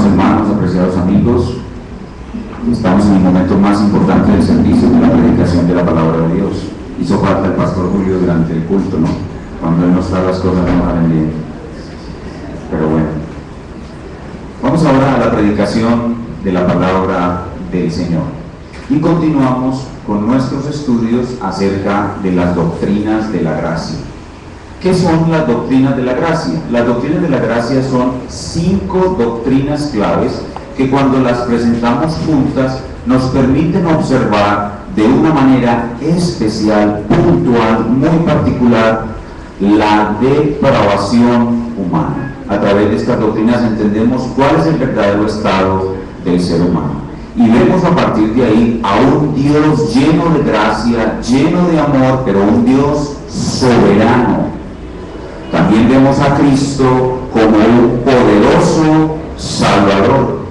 Amados hermanos, apreciados amigos, estamos en el momento más importante del servicio de la predicación de la palabra de Dios. Hizo falta el pastor Julio durante el culto, ¿no? Cuando él no está, las cosas no salen bien. Pero bueno, vamos ahora a la predicación de la palabra del Señor. Y continuamos con nuestros estudios acerca de las doctrinas de la gracia. ¿Qué son las doctrinas de la gracia? Las doctrinas de la gracia son 5 doctrinas claves que cuando las presentamos juntas nos permiten observar de una manera especial, puntual, muy particular, la depravación humana. A través de estas doctrinas entendemos cuál es el verdadero estado del ser humano. Y vemos a partir de ahí a un Dios lleno de gracia, lleno de amor, pero un Dios soberano. También vemos a Cristo como un poderoso Salvador.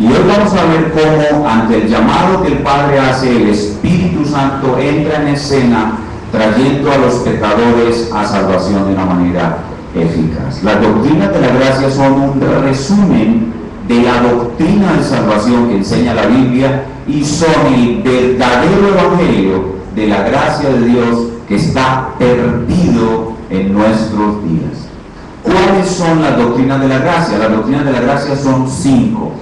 Y hoy vamos a ver cómo, ante el llamado que el Padre hace, el Espíritu Santo entra en escena, trayendo a los pecadores a salvación de una manera eficaz. Las doctrinas de la gracia son un resumen de la doctrina de salvación que enseña la Biblia y son el verdadero evangelio de la gracia de Dios que está perdido en nuestros días. ¿Cuáles son las doctrinas de la gracia? Las doctrinas de la gracia son 5.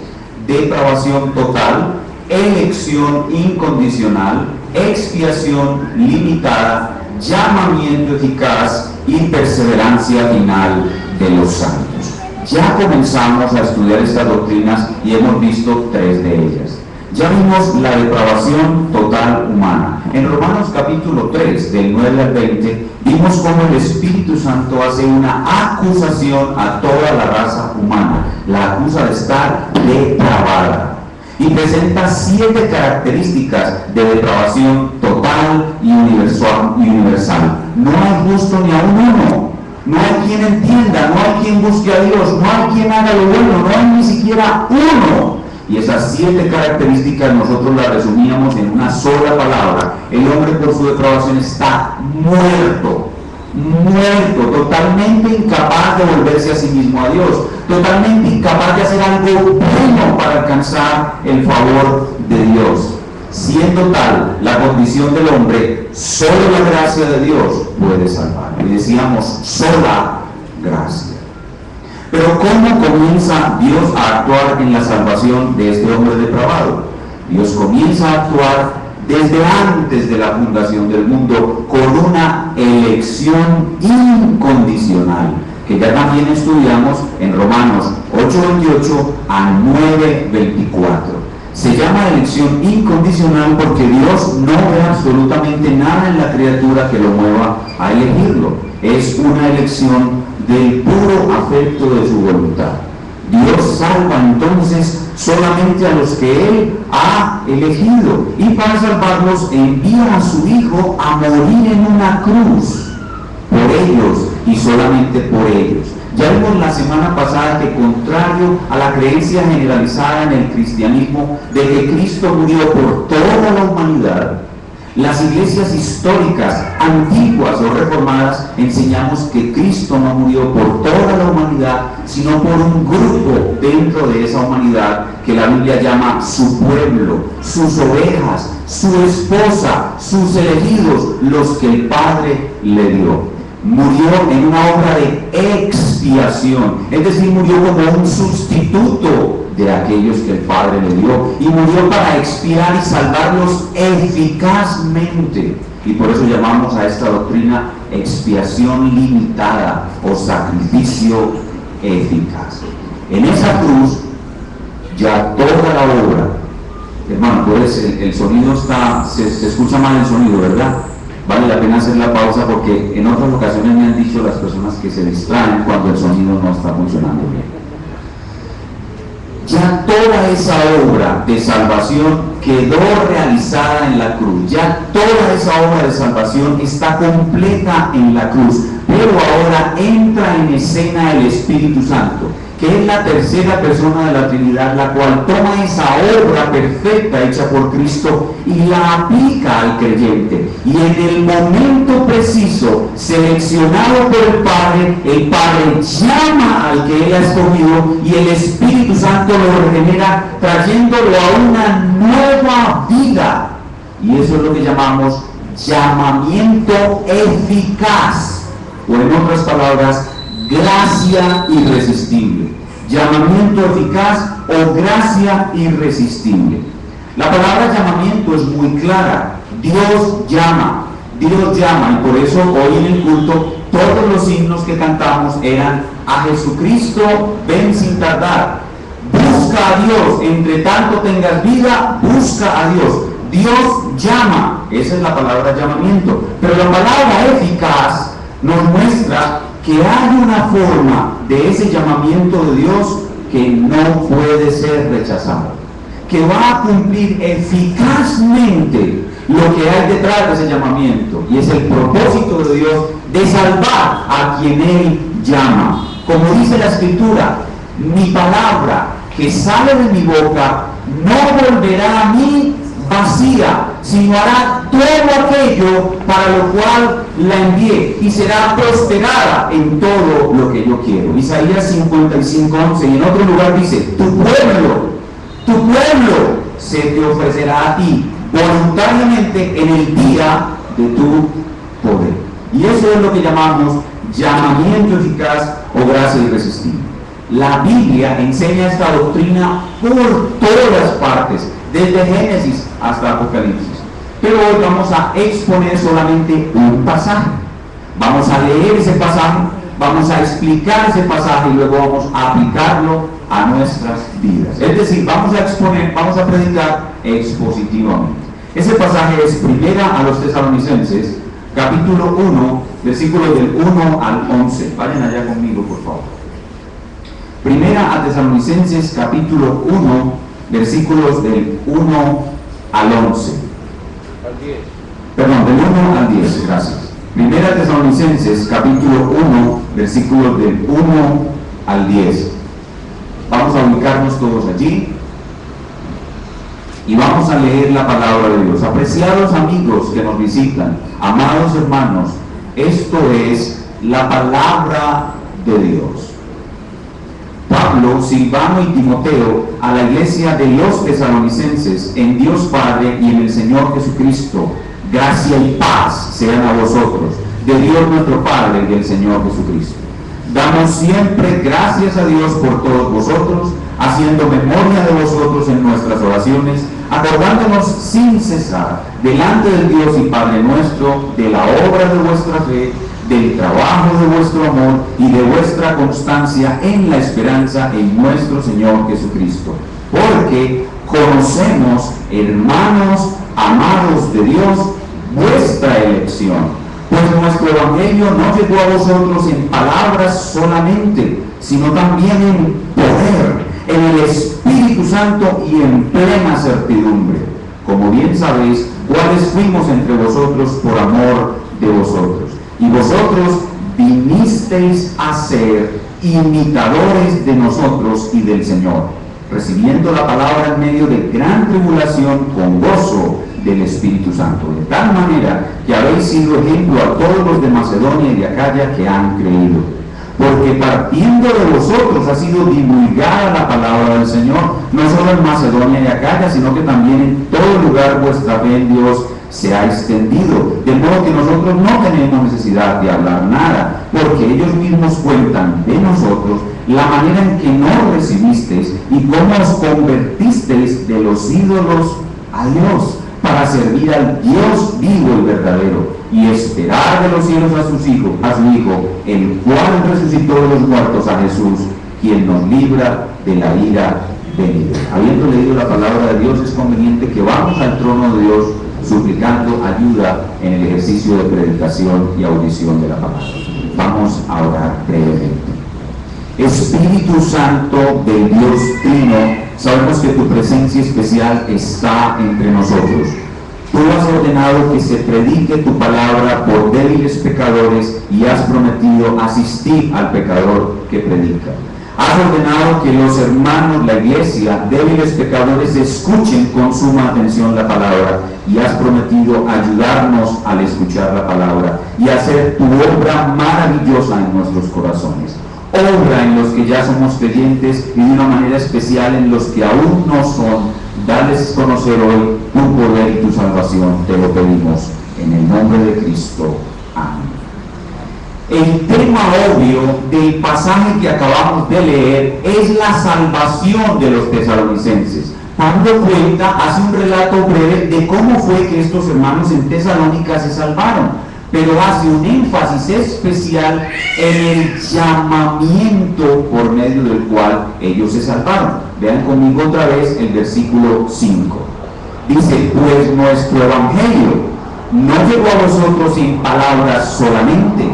Depravación total, elección incondicional, expiación limitada, llamamiento eficaz y perseverancia final de los santos. Ya comenzamos a estudiar estas doctrinas y hemos visto 3 de ellas. Ya vimos la depravación total humana. En Romanos capítulo 3, del 9 al 20, vimos cómo el Espíritu Santo hace una acusación a toda la raza humana. La acusa de estar depravada. Y presenta 7 características de depravación total y universal. No hay justo ni aún uno. No hay quien entienda, no hay quien busque a Dios, no hay quien haga lo bueno, no hay ni siquiera uno. Y esas 7 características nosotros las resumíamos en una sola palabra. El hombre por su depravación está muerto, totalmente incapaz de volverse a sí mismo a Dios, totalmente incapaz de hacer algo bueno para alcanzar el favor de Dios. Siendo tal la condición del hombre, solo la gracia de Dios puede salvar. Y decíamos, sola gracia. Pero ¿cómo comienza Dios a actuar en la salvación de este hombre depravado? Dios comienza a actuar desde antes de la fundación del mundo con una elección incondicional, que ya también estudiamos en Romanos 8:28 a 9:24. Se llama elección incondicional porque Dios no ve absolutamente nada en la criatura que lo mueva a elegirlo. Es una elección del puro afecto de su voluntad. Dios salva entonces solamente a los que Él ha elegido, y para salvarlos envía a su Hijo a morir en una cruz por ellos y solamente por ellos. Ya vimos la semana pasada que, contrario a la creencia generalizada en el cristianismo de que Cristo murió por toda la humanidad, las iglesias históricas, antiguas o reformadas, enseñamos que Cristo no murió por toda la humanidad, sino por un grupo dentro de esa humanidad que la Biblia llama su pueblo, sus ovejas, su esposa, sus elegidos, los que el Padre le dio. Murió en una obra de expiación, es decir, murió como un sustituto de aquellos que el Padre le dio, y murió para expiar y salvarlos eficazmente. Y por eso llamamos a esta doctrina expiación limitada o sacrificio eficaz. En esa cruz ya toda la obra, hermano, pues el sonido se escucha mal el sonido, ¿verdad? Vale la pena hacer la pausa porque en otras ocasiones me han dicho las personas que se distraen cuando el sonido no está funcionando bien. Ya toda esa obra de salvación quedó realizada en la cruz. Ya toda esa obra de salvación está completa en la cruz. Pero ahora entra en escena el Espíritu Santo, que es la tercera persona de la Trinidad, la cual toma esa obra perfecta hecha por Cristo y la aplica al creyente. Y en el momento preciso, seleccionado por el Padre llama al que Él ha escogido y el Espíritu Santo lo regenera, trayéndolo a una nueva vida. Y eso es lo que llamamos llamamiento eficaz, o en otras palabras, gracia irresistible. Llamamiento eficaz o gracia irresistible. La palabra llamamiento es muy clara. Dios llama, y por eso hoy en el culto todos los himnos que cantamos eran: a Jesucristo ven sin tardar, busca a Dios, entre tanto tengas vida, busca a Dios. Dios llama, esa es la palabra llamamiento. Pero la palabra eficaz nos muestra que hay una forma de ese llamamiento de Dios que no puede ser rechazado, que va a cumplir eficazmente lo que hay detrás de ese llamamiento, y es el propósito de Dios de salvar a quien Él llama. Como dice la Escritura, mi palabra que sale de mi boca no volverá a mí vacía, sino hará todo aquello para lo cual la envié, y será prosperada en todo lo que yo quiero. Isaías 55:11, y en otro lugar dice: tu pueblo se te ofrecerá a ti voluntariamente en el día de tu poder. Y eso es lo que llamamos llamamiento eficaz o gracia irresistible. La Biblia enseña esta doctrina por todas partes, desde Génesis hasta Apocalipsis. Pero hoy vamos a exponer solamente un pasaje. Vamos a leer ese pasaje, vamos a explicar ese pasaje y luego vamos a aplicarlo a nuestras vidas. Es decir, vamos a exponer, vamos a predicar expositivamente. Ese pasaje es Primera a los Tesalonicenses, capítulo 1, versículos del 1 al 11. Vayan allá conmigo, por favor. Primera a Tesalonicenses, capítulo 1, versículos del 1 al 11. Perdón, del 1 al 10, gracias. Primera Tesalonicenses, capítulo 1, versículos del 1 al 10. Vamos a ubicarnos todos allí y vamos a leer la palabra de Dios. Apreciados amigos que nos visitan, amados hermanos, esto es la palabra de Dios. Pablo, Silvano y Timoteo, a la iglesia de los tesalonicenses, en Dios Padre y en el Señor Jesucristo, gracia y paz sean a vosotros, de Dios nuestro Padre y del Señor Jesucristo. Damos siempre gracias a Dios por todos vosotros, haciendo memoria de vosotros en nuestras oraciones, acordándonos sin cesar delante del Dios y Padre nuestro de la obra de vuestra fe, del trabajo de vuestro amor y de vuestra constancia en la esperanza en nuestro Señor Jesucristo. Porque conocemos, hermanos amados de Dios, vuestra elección. Pues nuestro Evangelio no llegó a vosotros en palabras solamente, sino también en poder, en el Espíritu Santo y en plena certidumbre. Como bien sabéis, cuáles fuimos entre vosotros por amor de vosotros. Y vosotros vinisteis a ser imitadores de nosotros y del Señor, recibiendo la palabra en medio de gran tribulación con gozo del Espíritu Santo, de tal manera que habéis sido ejemplo a todos los de Macedonia y de Acaya que han creído. Porque partiendo de vosotros ha sido divulgada la palabra del Señor, no solo en Macedonia y Acaya, sino que también en todo lugar vuestra fe en Dios se ha extendido, de modo que nosotros no tenemos necesidad de hablar nada, porque ellos mismos cuentan de nosotros la manera en que nos recibisteis y cómo os convertisteis de los ídolos a Dios, para servir al Dios vivo y verdadero, y esperar de los cielos a su Hijo, el cual resucitó de los muertos, a Jesús, quien nos libra de la ira venida. Habiendo leído la palabra de Dios, es conveniente que vamos al trono de Dios suplicando ayuda en el ejercicio de predicación y audición de la palabra. Vamos a orar brevemente. Espíritu Santo del Dios Trino, sabemos que tu presencia especial está entre nosotros. Tú has ordenado que se predique tu palabra por débiles pecadores y has prometido asistir al pecador que predica. Has ordenado que los hermanos, la iglesia, débiles pecadores, escuchen con suma atención la palabra, y has prometido ayudarnos al escuchar la palabra y hacer tu obra maravillosa en nuestros corazones. Obra en los que ya somos creyentes y de una manera especial en los que aún no son. Dales conocer hoy tu poder y tu salvación, te lo pedimos en el nombre de Cristo. Amén. El tema obvio del pasaje que acabamos de leer es la salvación de los tesalonicenses. Pablo hace un relato breve de cómo fue que estos hermanos en Tesalónica se salvaron, pero hace un énfasis especial en el llamamiento por medio del cual ellos se salvaron. Vean conmigo otra vez el versículo 5. Dice: pues nuestro evangelio no llegó a vosotros en palabras solamente,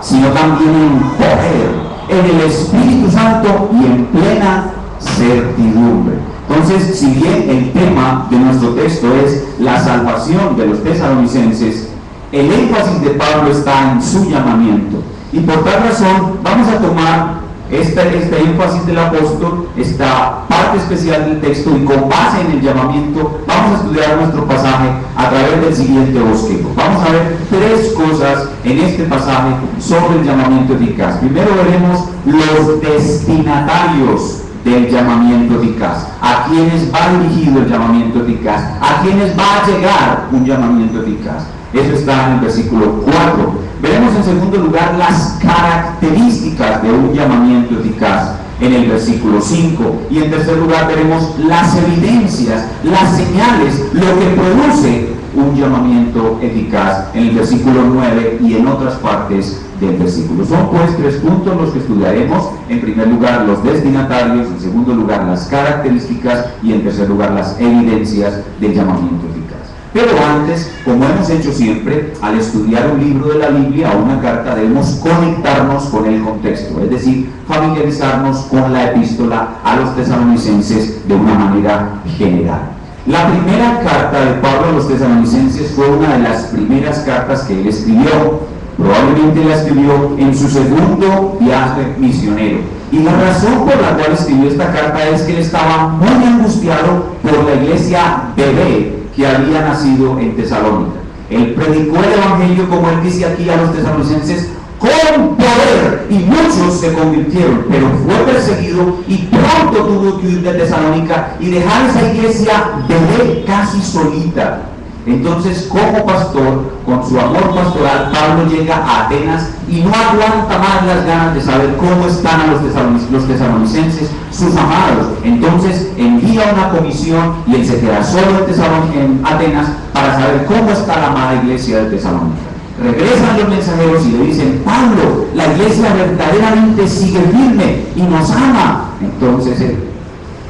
sino también en poder, en el Espíritu Santo y en plena certidumbre. Entonces, si bien el tema de nuestro texto es la salvación de los tesalonicenses, el énfasis de Pablo está en su llamamiento. Y por tal razón, vamos a tomar este énfasis del apóstol, esta parte especial del texto, y con base en el llamamiento, vamos a estudiar nuestro pasaje a través del siguiente bosquejo. Vamos a ver tres cosas en este pasaje sobre el llamamiento eficaz. Primero veremos los destinatarios del llamamiento eficaz, a quienes va dirigido el llamamiento eficaz, a quienes va a llegar un llamamiento eficaz. Eso está en el versículo 4. Veremos en segundo lugar las características de un llamamiento eficaz en el versículo 5. Y en tercer lugar veremos las evidencias, las señales, lo que produce un llamamiento eficaz en el versículo 9 y en otras partes del versículo. Son pues tres puntos los que estudiaremos. En primer lugar, los destinatarios; en segundo lugar, las características; y en tercer lugar, las evidencias del llamamiento eficaz. Pero antes, como hemos hecho siempre, al estudiar un libro de la Biblia o una carta, debemos conectarnos con el contexto, es decir, familiarizarnos con la epístola a los tesalonicenses de una manera general. La primera carta de Pablo a los tesalonicenses fue una de las primeras cartas que él escribió. Probablemente la escribió en su segundo viaje misionero. Y la razón por la cual escribió esta carta es que él estaba muy angustiado por la iglesia bebé que había nacido en Tesalónica. Él predicó el evangelio, como él dice aquí, a los tesalonicenses con poder, y muchos se convirtieron, pero fue perseguido y pronto tuvo que huir de Tesalónica y dejar esa iglesia bebé casi solita. Entonces, como pastor, con su amor pastoral, Pablo llega a Atenas y no aguanta más las ganas de saber cómo están a los tesalonicenses, sus amados. Entonces envía una comisión y él se queda solo en Atenas para saber cómo está la amada iglesia de Tesalónica. Regresan los mensajeros y le dicen: Pablo, la iglesia verdaderamente sigue firme y nos ama. Entonces él,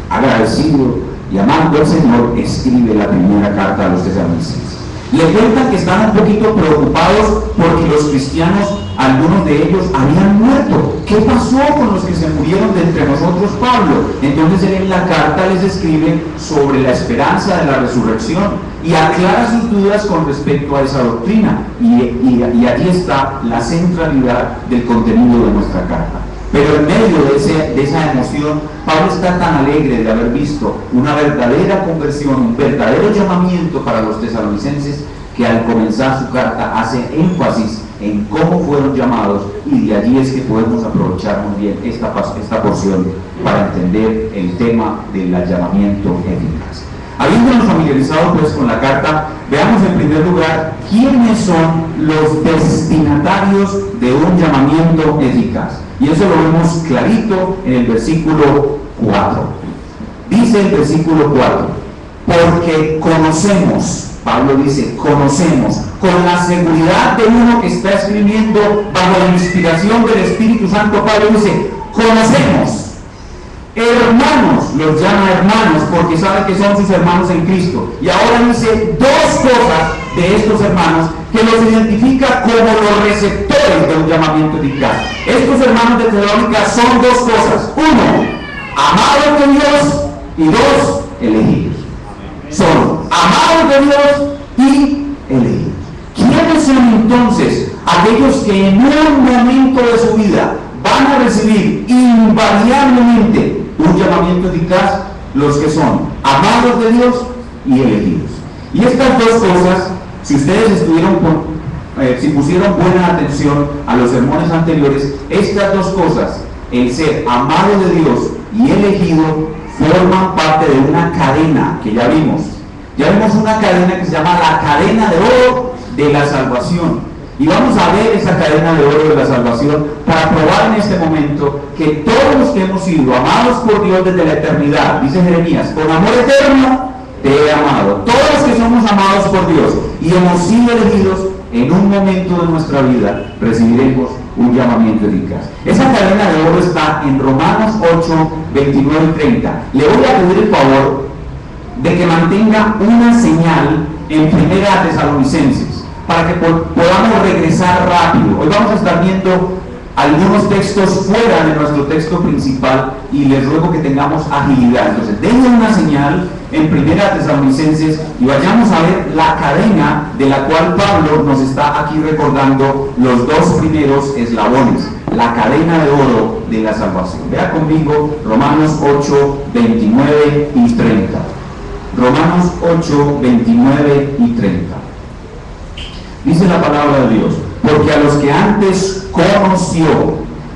agradecido y amando al Señor, escribe la primera carta a los tesalonicenses. Le cuentan que están un poquito preocupados porque los cristianos, algunos de ellos, habían muerto. ¿Qué pasó con los que se murieron de entre nosotros, Pablo? Entonces él en la carta les escribe sobre la esperanza de la resurrección y aclara sus dudas con respecto a esa doctrina. Y allí está la centralidad del contenido de nuestra carta. Pero en medio de esa emoción, Pablo está tan alegre de haber visto una verdadera conversión, un verdadero llamamiento para los tesalonicenses, que al comenzar su carta hace énfasis en cómo fueron llamados, y de allí es que podemos aprovechar muy bien esta porción para entender el tema del llamamiento eficaz. Habiéndonos familiarizado pues con la carta, veamos en primer lugar quiénes son los destinatarios de un llamamiento eficaz. Y eso lo vemos clarito en el versículo 4. Dice el versículo 4: porque conocemos, Pablo dice, conocemos, con la seguridad de uno que está escribiendo bajo la inspiración del Espíritu Santo. Pablo dice: conocemos. Hermanos, los llama hermanos porque sabe que son sus hermanos en Cristo. Y ahora dice dos cosas de estos hermanos que los identifica como los receptores de un llamamiento eficaz. Estos hermanos de Tesalónica son dos cosas: uno, amados de Dios, y dos, elegidos. Son amados de Dios y elegidos. ¿Quiénes son entonces aquellos que en un momento de su vida van van a recibir invariablemente un llamamiento eficaz los que son amados de Dios y elegidos. Y estas dos cosas, si ustedes si pusieron buena atención a los sermones anteriores, estas dos cosas, el ser amado de Dios y elegido, forman parte de una cadena que ya vimos. Ya vimos una cadena que se llama la cadena de oro de la salvación. Y vamos a ver esa cadena de oro de la salvación para probar en este momento que todos los que hemos sido amados por Dios desde la eternidad, dice Jeremías, con amor eterno te he amado. Todos los que somos amados por Dios y hemos sido elegidos, en un momento de nuestra vida recibiremos un llamamiento eficaz. Esa cadena de oro está en Romanos 8, 29 y 30. Le voy a pedir el favor de que mantenga una señal en Primera Tesalonicenses para que podamos regresar rápido. Hoy vamos a estar viendo algunos textos fuera de nuestro texto principal y les ruego que tengamos agilidad. Entonces, denle una señal en Primera Tesalonicenses y vayamos a ver la cadena de la cual Pablo nos está aquí recordando los dos primeros eslabones, la cadena de oro de la salvación. Vea conmigo Romanos 8, 29 y 30. Romanos 8, 29 y 30. Dice la palabra de Dios: porque a los que antes conoció,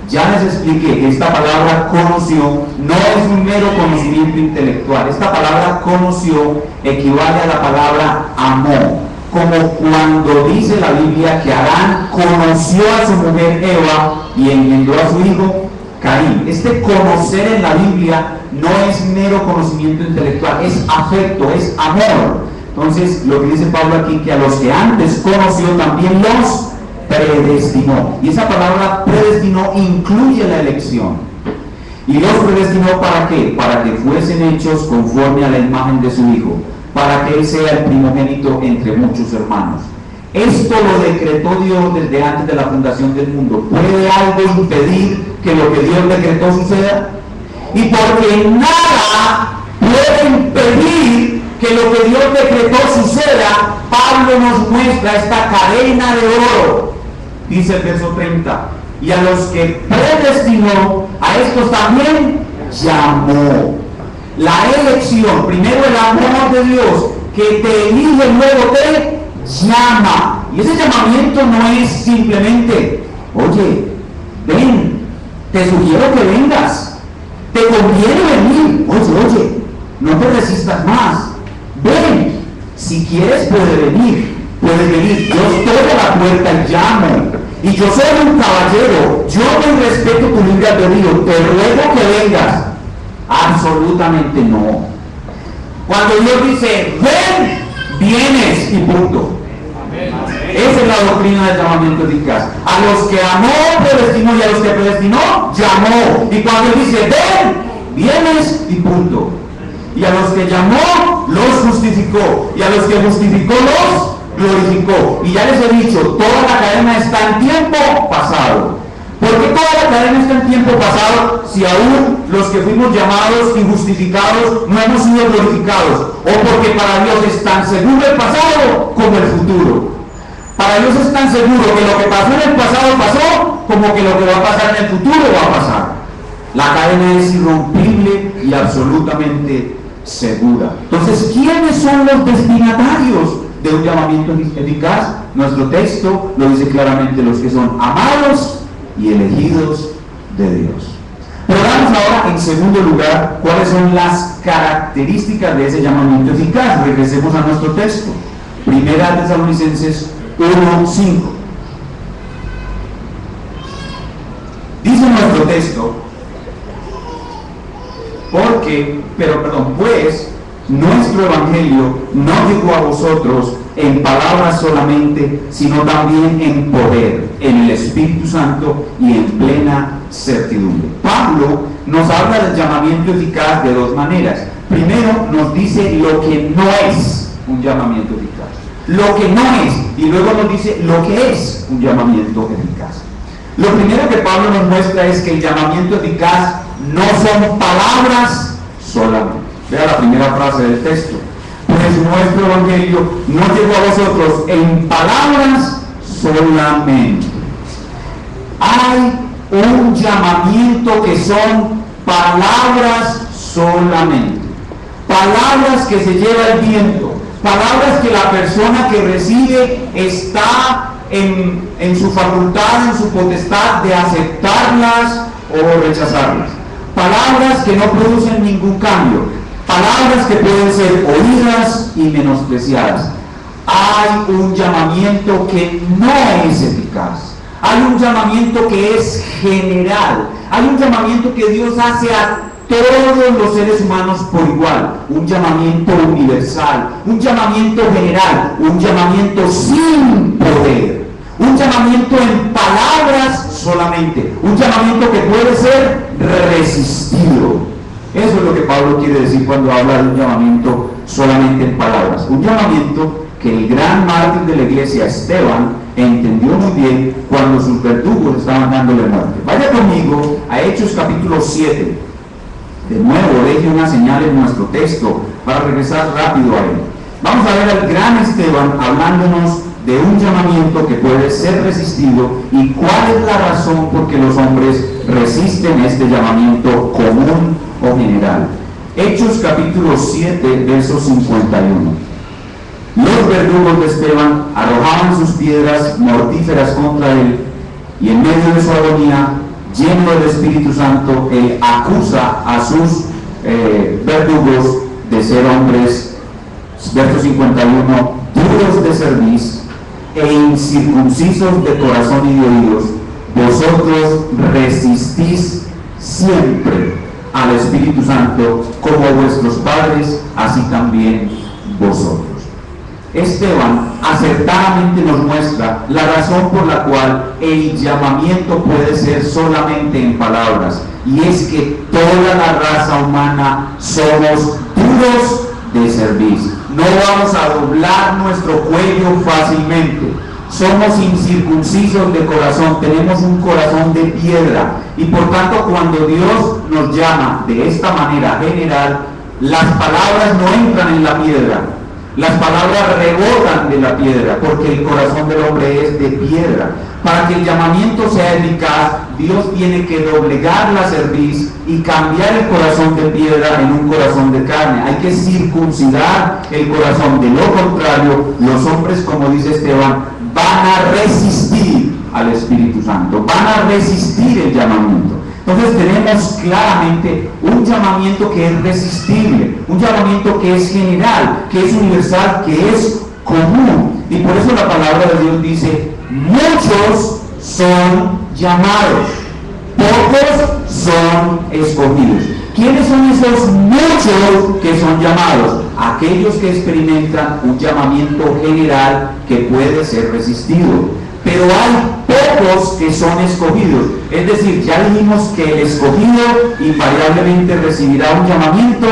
ya les expliqué que esta palabra conoció no es un mero conocimiento intelectual. Esta palabra conoció equivale a la palabra amó, como cuando dice la Biblia que Adán conoció a su mujer Eva y engendró a su hijo Caín. Este conocer en la Biblia no es mero conocimiento intelectual, es afecto, es amor. Entonces, lo que dice Pablo aquí, que a los que antes conoció también los predestinó. Y esa palabra predestinó incluye la elección. ¿Y los predestinó para qué? Para que fuesen hechos conforme a la imagen de su Hijo, para que Él sea el primogénito entre muchos hermanos. Esto lo decretó Dios desde antes de la fundación del mundo. ¿Puede algo impedir que lo que Dios decretó suceda? Y porque nada puede impedir que lo que Dios decretó suceda, Pablo nos muestra esta cadena de oro. Dice el verso 30, y a los que predestinó, a estos también llamó. La elección, primero el amor de Dios, que te elige, luego te llama. Y ese llamamiento no es simplemente, oye, ven, te sugiero que vengas, te conviene venir, oye, no te resistas más, ven, si quieres puedes venir, yo estoy a la puerta y llamo, y yo soy un caballero, yo me respeto tu libre albedrío, te ruego que vengas. Absolutamente no. Cuando Dios dice, ven, vienes y punto. Esa es la doctrina del llamamiento eficaz. A los que amó, predestinó, y a los que predestinó, llamó. Y cuando Él dice, ven, vienes y punto. Y a los que llamó, los justificó. Y a los que justificó, los glorificó. Y ya les he dicho, toda la cadena está en tiempo pasado. ¿Por qué toda la cadena está en tiempo pasado si aún los que fuimos llamados y justificados no hemos sido glorificados? O porque para Dios es tan seguro el pasado como el futuro. Para Dios es tan seguro que lo que pasó en el pasado pasó, como que lo que va a pasar en el futuro va a pasar. La cadena es irrompible y absolutamente segura. Entonces, ¿quiénes son los destinatarios de un llamamiento eficaz? Nuestro texto lo dice claramente: los que son amados y elegidos de Dios. Pero veamos ahora, en segundo lugar, cuáles son las características de ese llamamiento eficaz. Regresemos a nuestro texto. Primera Tesalonicenses 1:5. Dice nuestro texto: pues nuestro evangelio no llegó a vosotros en palabras solamente, sino también en poder, en el Espíritu Santo y en plena certidumbre. Pablo nos habla del llamamiento eficaz de dos maneras. Primero nos dice lo que no es un llamamiento eficaz, lo que no es, y luego nos dice lo que es un llamamiento eficaz. Lo primero que Pablo nos muestra es que el llamamiento eficaz no son palabras solamente. Vea la primera frase del texto: pues nuestro evangelio no llegó a vosotros en palabras solamente. Hay un llamamiento que son palabras solamente. Palabras que se lleva el viento, palabras que la persona que recibe está en su facultad, en su potestad de aceptarlas o rechazarlas. Palabras que no producen ningún cambio, palabras que pueden ser oídas y menospreciadas. Hay un llamamiento que no es eficaz, hay un llamamiento que es general, hay un llamamiento que Dios hace a todos los seres humanos por igual, un llamamiento universal, un llamamiento general, un llamamiento sin poder, un llamamiento en palabras solamente, un llamamiento que puede ser resistido. Eso es lo que Pablo quiere decir cuando habla de un llamamiento solamente en palabras, un llamamiento que el gran mártir de la iglesia, Esteban, entendió muy bien cuando sus verdugos estaban dándole muerte. Vaya conmigo a Hechos capítulo 7. De nuevo, deje una señal en nuestro texto para regresar rápido a él. Vamos a ver al gran Esteban hablándonos de un llamamiento que puede ser resistido y cuál es la razón por que los hombres resisten este llamamiento común o general. Hechos capítulo 7, verso 51. Los verdugos de Esteban arrojaban sus piedras mortíferas contra él y en medio de su agonía, lleno del Espíritu Santo, él acusa a sus verdugos de ser hombres, verso 51, duros de cerviz e incircuncisos de corazón y de oídos. Vosotros resistís siempre al Espíritu Santo, como vuestros padres, así también vosotros. Esteban acertadamente nos muestra la razón por la cual el llamamiento puede ser solamente en palabras, y es que toda la raza humana somos duros de cerviz. No vamos a doblar nuestro cuello fácilmente. Somos incircuncisos de corazón, tenemos un corazón de piedra, y por tanto cuando Dios nos llama de esta manera general, las palabras no entran en la piedra. Las palabras rebotan de la piedra, porque el corazón del hombre es de piedra. Para que el llamamiento sea eficaz, Dios tiene que doblegar la cerviz y cambiar el corazón de piedra en un corazón de carne. Hay que circuncidar el corazón. De lo contrario, los hombres, como dice Esteban, van a resistir al Espíritu Santo, van a resistir el llamamiento. Entonces tenemos claramente un llamamiento que es resistible, un llamamiento que es general, que es universal, que es común. Y por eso la palabra de Dios dice, muchos son llamados, pocos son escogidos. ¿Quiénes son esos muchos que son llamados? Aquellos que experimentan un llamamiento general que puede ser resistido. Pero hay pocos que son escogidos. Es decir, ya dijimos que el escogido invariablemente recibirá un llamamiento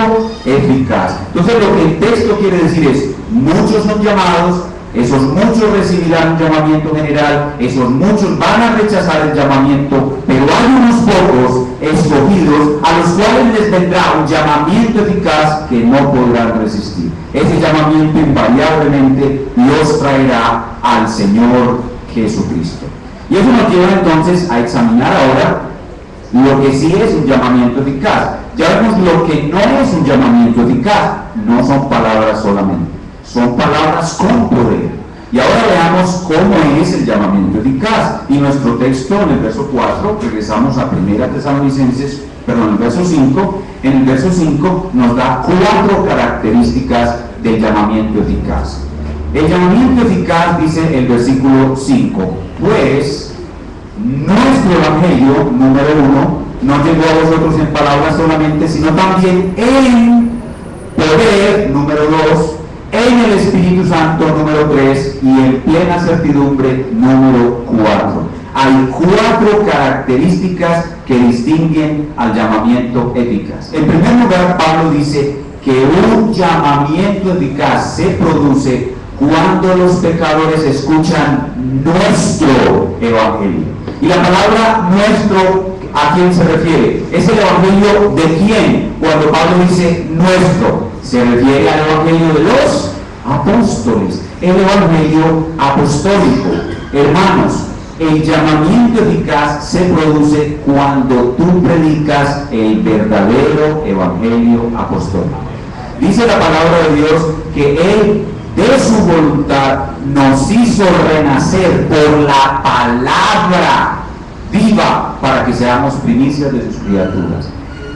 eficaz. Entonces lo que el texto quiere decir es, muchos son llamados, esos muchos recibirán un llamamiento general, esos muchos van a rechazar el llamamiento, pero hay unos pocos escogidos a los cuales les vendrá un llamamiento eficaz que no podrán resistir. Ese llamamiento invariablemente los traerá al Señor Jesucristo. Y eso nos lleva entonces a examinar ahora lo que sí es un llamamiento eficaz. Ya vemos lo que no es un llamamiento eficaz. No son palabras solamente, son palabras con poder. Y ahora veamos cómo es el llamamiento eficaz. Y nuestro texto en el verso 4, regresamos a 1 Tesalonicenses, perdón, el verso 5. En el verso 5 nos da 4 características del llamamiento eficaz. El llamamiento eficaz, dice el versículo 5, pues nuestro evangelio, número 1, no llegó a vosotros en palabras solamente, sino también en poder, número 2, en el Espíritu Santo, número 3, y en plena certidumbre, número 4. Hay 4 características que distinguen al llamamiento eficaz. En primer lugar, Pablo dice que un llamamiento eficaz se produce cuando los pecadores escuchan nuestro evangelio. Y la palabra nuestro, ¿a quién se refiere? ¿Es el evangelio de quién? Cuando Pablo dice nuestro, se refiere al evangelio de los apóstoles, el evangelio apostólico. Hermanos, el llamamiento eficaz se produce cuando tú predicas el verdadero evangelio apostólico. Dice la palabra de Dios que Él, de su voluntad, nos hizo renacer por la palabra viva para que seamos primicias de sus criaturas.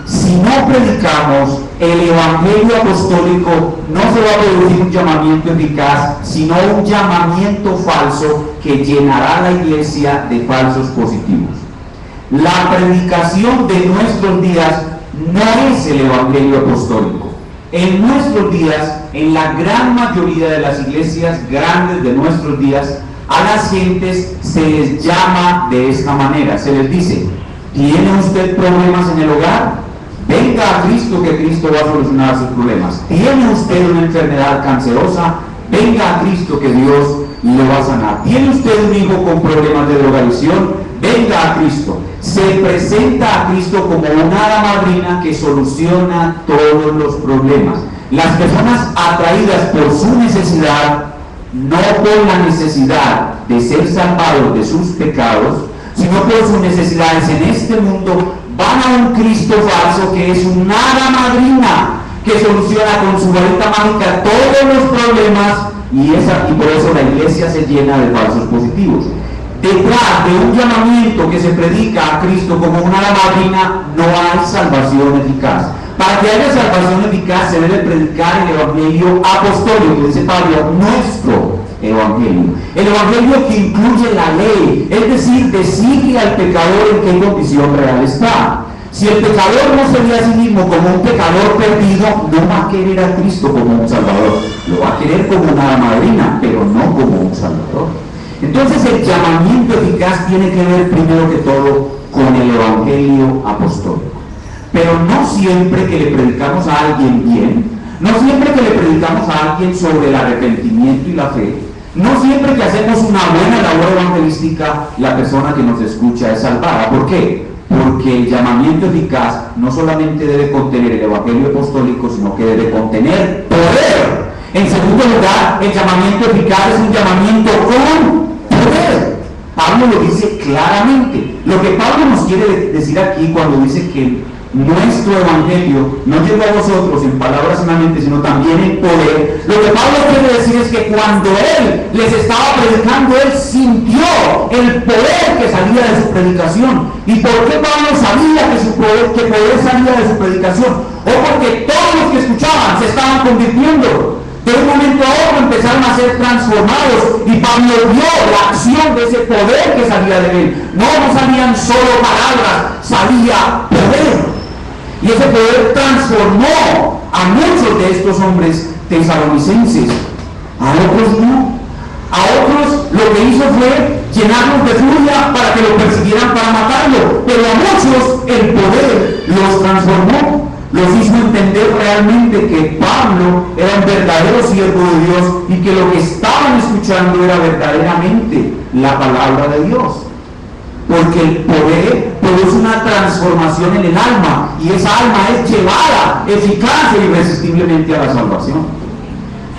Si no predicamos el evangelio apostólico, no se va a producir un llamamiento eficaz, sino un llamamiento falso que llenará la iglesia de falsos positivos. La predicación de nuestros días no es el evangelio apostólico. En nuestros días, en la gran mayoría de las iglesias grandes de nuestros días, a las gentes se les llama de esta manera, se les dice: ¿tiene usted problemas en el hogar? Venga a Cristo, que Cristo va a solucionar sus problemas. ¿Tiene usted una enfermedad cancerosa? Venga a Cristo, que Dios le va a sanar. ¿Tiene usted un hijo con problemas de drogadicción? Venga a Cristo. Se presenta a Cristo como una hada madrina que soluciona todos los problemas. Las personas atraídas por su necesidad, no por la necesidad de ser salvados de sus pecados, sino por sus necesidades en este mundo, van a un Cristo falso que es una hada madrina que soluciona con su varita mágica todos los problemas, y por eso la iglesia se llena de falsos positivos. Detrás de un llamamiento que se predica a Cristo como una hada madrina, no hay salvación eficaz. Para que haya salvación eficaz se debe predicar el evangelio apostólico, dice Pablo, nuestro evangelio. El evangelio que incluye la ley, es decir, decirle al pecador en qué condición real está. Si el pecador no se ve a sí mismo como un pecador perdido, no va a querer a Cristo como un salvador. Lo va a querer como una hada madrina, pero no como un salvador. Entonces el llamamiento eficaz tiene que ver primero que todo con el evangelio apostólico. Pero no siempre que le predicamos a alguien bien, no siempre que le predicamos a alguien sobre el arrepentimiento y la fe, no siempre que hacemos una buena labor evangelística, la persona que nos escucha es salvada. ¿Por qué? Porque el llamamiento eficaz no solamente debe contener el evangelio apostólico, sino que debe contener poder. En segundo lugar, el llamamiento eficaz es un llamamiento con poder. Pablo lo dice claramente. Lo que Pablo nos quiere decir aquí cuando dice que nuestro evangelio no llegó a vosotros en palabras solamente, sino también en poder, lo que Pablo quiere decir es que cuando él les estaba predicando, él sintió el poder que salía de su predicación. ¿Y por qué Pablo sabía que poder salía de su predicación? O porque todos los que escuchaban se estaban convirtiendo. De un momento a otro empezaron a ser transformados, y Pablo vio la acción de ese poder que salía de él. No salían solo palabras, salía poder. Y ese poder transformó a muchos de estos hombres tesalonicenses. A otros no. A otros lo que hizo fue llenarlos de furia para que lo persiguieran para matarlo. Pero a muchos el poder los transformó. Los hizo entender realmente que Pablo era un verdadero siervo de Dios y que lo que estaban escuchando era verdaderamente la palabra de Dios. Porque el poder produce una transformación en el alma, y esa alma es llevada eficaz e irresistiblemente a la salvación.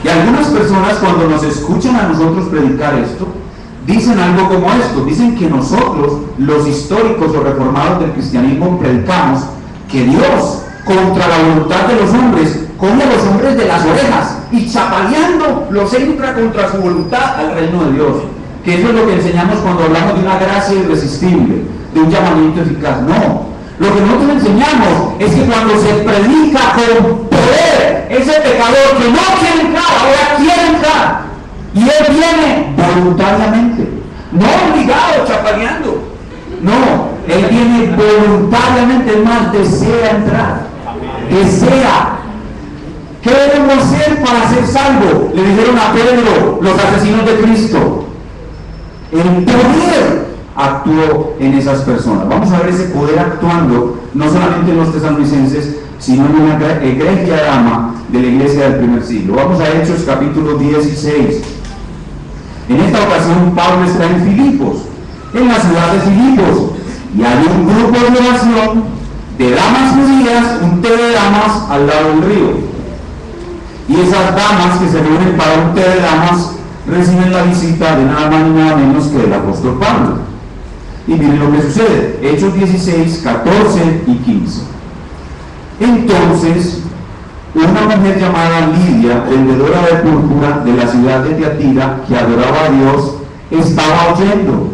Y algunas personas, cuando nos escuchan a nosotros predicar esto, dicen algo como esto: dicen que nosotros, los históricos o reformados del cristianismo, predicamos que Dios, contra la voluntad de los hombres, coge a los hombres de las orejas y chapaleando los entra contra su voluntad al reino de Dios. Que eso es lo que enseñamos cuando hablamos de una gracia irresistible, de un llamamiento eficaz. No, lo que nosotros enseñamos es que cuando se predica con poder, ese pecador que no quiere entrar, ahora quiere entrar, y él viene voluntariamente, no obligado, chapaleando. No, él viene voluntariamente, es más, desea entrar, desea. ¿Qué debemos hacer para ser salvos? Le dijeron a Pedro los asesinos de Cristo. El poder actuó en esas personas. Vamos a ver ese poder actuando no solamente en los tesalonicenses, sino en una egregia dama de la iglesia del primer siglo. Vamos a Hechos capítulo 16. En esta ocasión Pablo está en Filipos, en la ciudad de Filipos, y hay un grupo de oración de damas judías, un té de damas al lado del río. Y esas damas que se reúnen para un té de damas reciben la visita de nada más ni nada menos que del apóstol Pablo. Y miren lo que sucede, Hechos 16, 14 y 15. Entonces, una mujer llamada Lidia, vendedora de púrpura de la ciudad de Tiatira, que adoraba a Dios, estaba oyendo.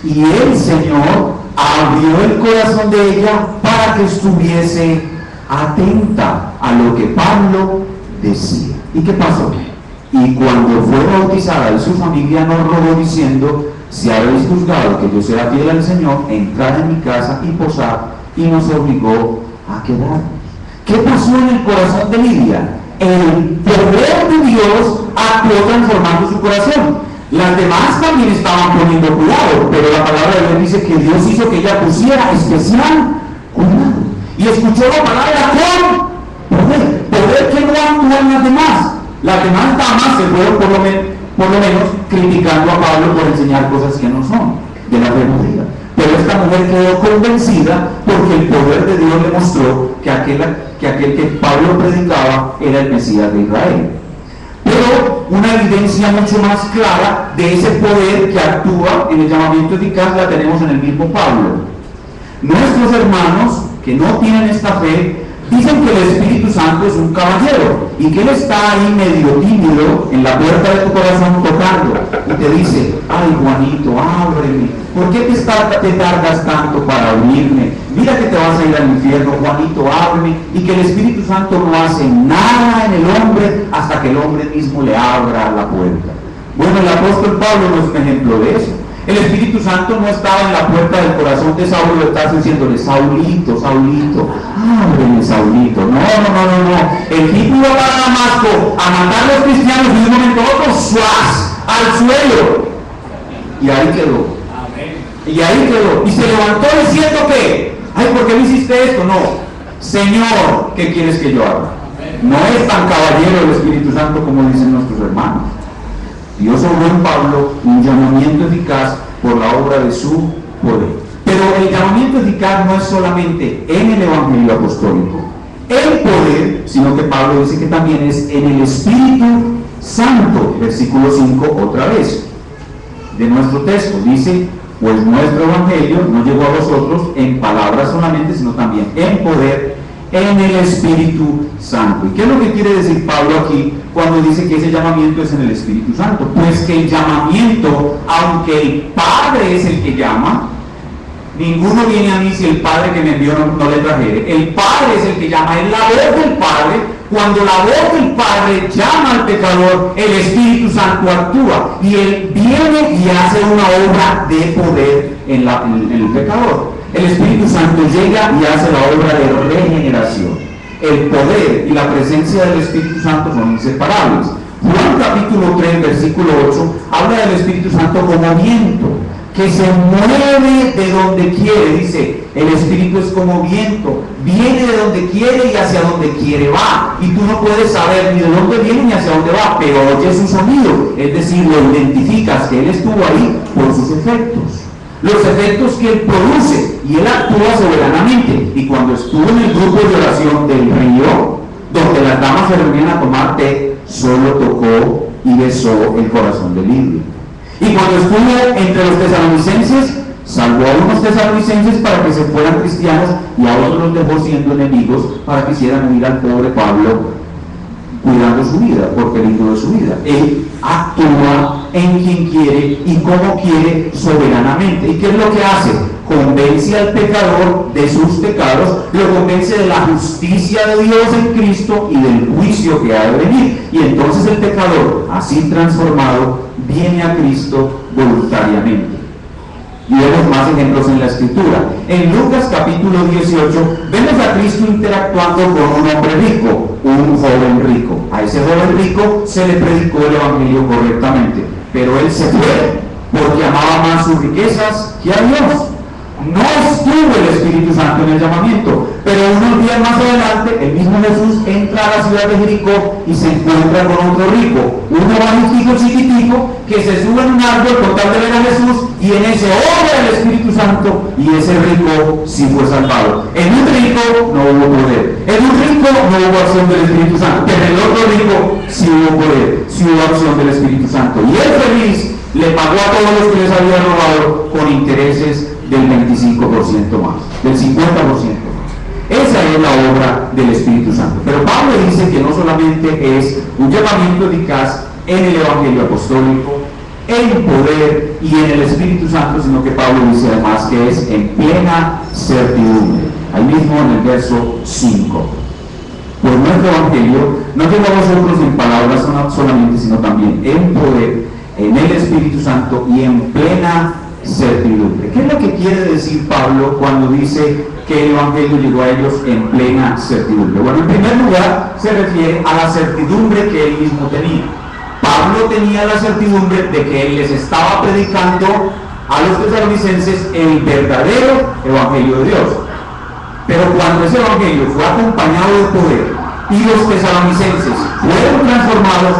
Y el Señor abrió el corazón de ella para que estuviese atenta a lo que Pablo decía. ¿Y qué pasó? Y cuando fue bautizada y su familia nos rogó diciendo: si habéis juzgado que yo sea fiel al Señor, entrad en mi casa y posad, y nos obligó a quedarnos. ¿Qué pasó en el corazón de Lidia? El poder de Dios actuó transformando su corazón. Las demás también estaban poniendo cuidado, pero la palabra de Dios dice que Dios hizo que ella pusiera especial cuidado. Y escuchó la palabra con poder que no actúa en las demás. Las demás damas se fueron por lo menos criticando a Pablo por enseñar cosas que no son de la fe judía. Pero esta mujer quedó convencida porque el poder de Dios le mostró que aquel que Pablo predicaba era el Mesías de Israel. Pero una evidencia mucho más clara de ese poder que actúa en el llamamiento eficaz la tenemos en el mismo Pablo. Nuestros hermanos que no tienen esta fe dicen que el Espíritu Santo es un caballero y que Él está ahí medio tímido en la puerta de tu corazón tocando y te dice: ay, Juanito, ábreme, ¿por qué te tardas tanto para abrirme? Mira que te vas a ir al infierno, Juanito, ábreme. Y que el Espíritu Santo no hace nada en el hombre hasta que el hombre mismo le abra la puerta. Bueno, el apóstol Pablo no es un ejemplo de eso. El Espíritu Santo no estaba en la puerta del corazón de Saulo y estaba diciéndole: Saulito, Saulito, ábreme, Saulito. No. El tipo iba para Damasco a matar a los cristianos y de un momento a otro, ¡suas!, al suelo. Y ahí quedó. Y ahí quedó. Y se levantó diciendo que: ay, ¿por qué me hiciste esto? No. Señor, ¿qué quieres que yo haga? No es tan caballero el Espíritu Santo como dicen nuestros hermanos. Dios obró en Pablo un llamamiento eficaz por la obra de su poder. Pero el llamamiento eficaz no es solamente en el Evangelio apostólico, el poder, sino que Pablo dice que también es en el Espíritu Santo. Versículo 5 otra vez de nuestro texto dice: pues nuestro Evangelio no llegó a vosotros en palabras solamente, sino también en poder, en el Espíritu Santo. ¿Y qué es lo que quiere decir Pablo aquí cuando dice que ese llamamiento es en el Espíritu Santo? Pues que el llamamiento, aunque el Padre es el que llama, ninguno viene a mí si el Padre que me envió no le trajere. El Padre es el que llama, es la voz del Padre. Cuando la voz del Padre llama al pecador, el Espíritu Santo actúa y Él viene y hace una obra de poder en el pecador. El Espíritu Santo llega y hace la obra de regeneración. El poder y la presencia del Espíritu Santo son inseparables. Juan capítulo 3, versículo 8, habla del Espíritu Santo como viento, que se mueve de donde quiere. Dice: el Espíritu es como viento, viene de donde quiere y hacia donde quiere va. Y tú no puedes saber ni de dónde viene ni hacia dónde va, pero oyes su sonido, es decir, lo identificas que Él estuvo ahí por sus efectos. Los efectos que Él produce, y Él actúa soberanamente. Y cuando estuvo en el grupo de oración del río, donde las damas se reunían a tomar té, solo tocó y besó el corazón de Lidia. Y cuando estuvo entre los tesalonicenses, salvó a unos tesalonicenses para que se fueran cristianos y a otros los dejó siendo enemigos para que hicieran huir al pobre Pablo, cuidando su vida, por peligro de su vida. Él actúa en quien quiere y como quiere soberanamente. ¿Y qué es lo que hace? Convence al pecador de sus pecados, lo convence de la justicia de Dios en Cristo y del juicio que ha de venir. Y entonces el pecador, así transformado, viene a Cristo voluntariamente. Y vemos más ejemplos en la Escritura. En Lucas capítulo 18 vemos a Cristo interactuando con un hombre rico, un joven rico. A ese joven rico se le predicó el Evangelio correctamente, pero él se fue porque amaba más sus riquezas que a Dios. No estuvo el Espíritu Santo en el llamamiento, pero unos días más adelante el mismo Jesús entra a la ciudad de Jericó y se encuentra con otro rico, uno bajitico chiquitico que se sube en un árbol con tal de ver a Jesús, y en ese obra el Espíritu Santo, y ese rico sí fue salvado. En un rico no hubo poder, en un rico no hubo acción del Espíritu Santo, pero en el otro rico sí hubo poder, sí hubo acción del Espíritu Santo, y él feliz Le pagó a todos los que les había robado con intereses del 25% más, del 50% más. Esa es la obra del Espíritu Santo. Pero Pablo dice que no solamente es un llamamiento eficaz en el Evangelio apostólico, en poder y en el Espíritu Santo, sino que Pablo dice además que es en plena certidumbre. Ahí mismo en el verso 5. Por nuestro Evangelio no llegó a vosotros en palabras solamente, sino también en poder, en el Espíritu Santo y en plena certidumbre. ¿Qué es lo que quiere decir Pablo cuando dice que el Evangelio llegó a ellos en plena certidumbre? Bueno, en primer lugar se refiere a la certidumbre que él mismo tenía. Pablo tenía la certidumbre de que él les estaba predicando a los tesalonicenses el verdadero Evangelio de Dios. Pero cuando ese Evangelio fue acompañado de poder y los tesalonicenses fueron transformados,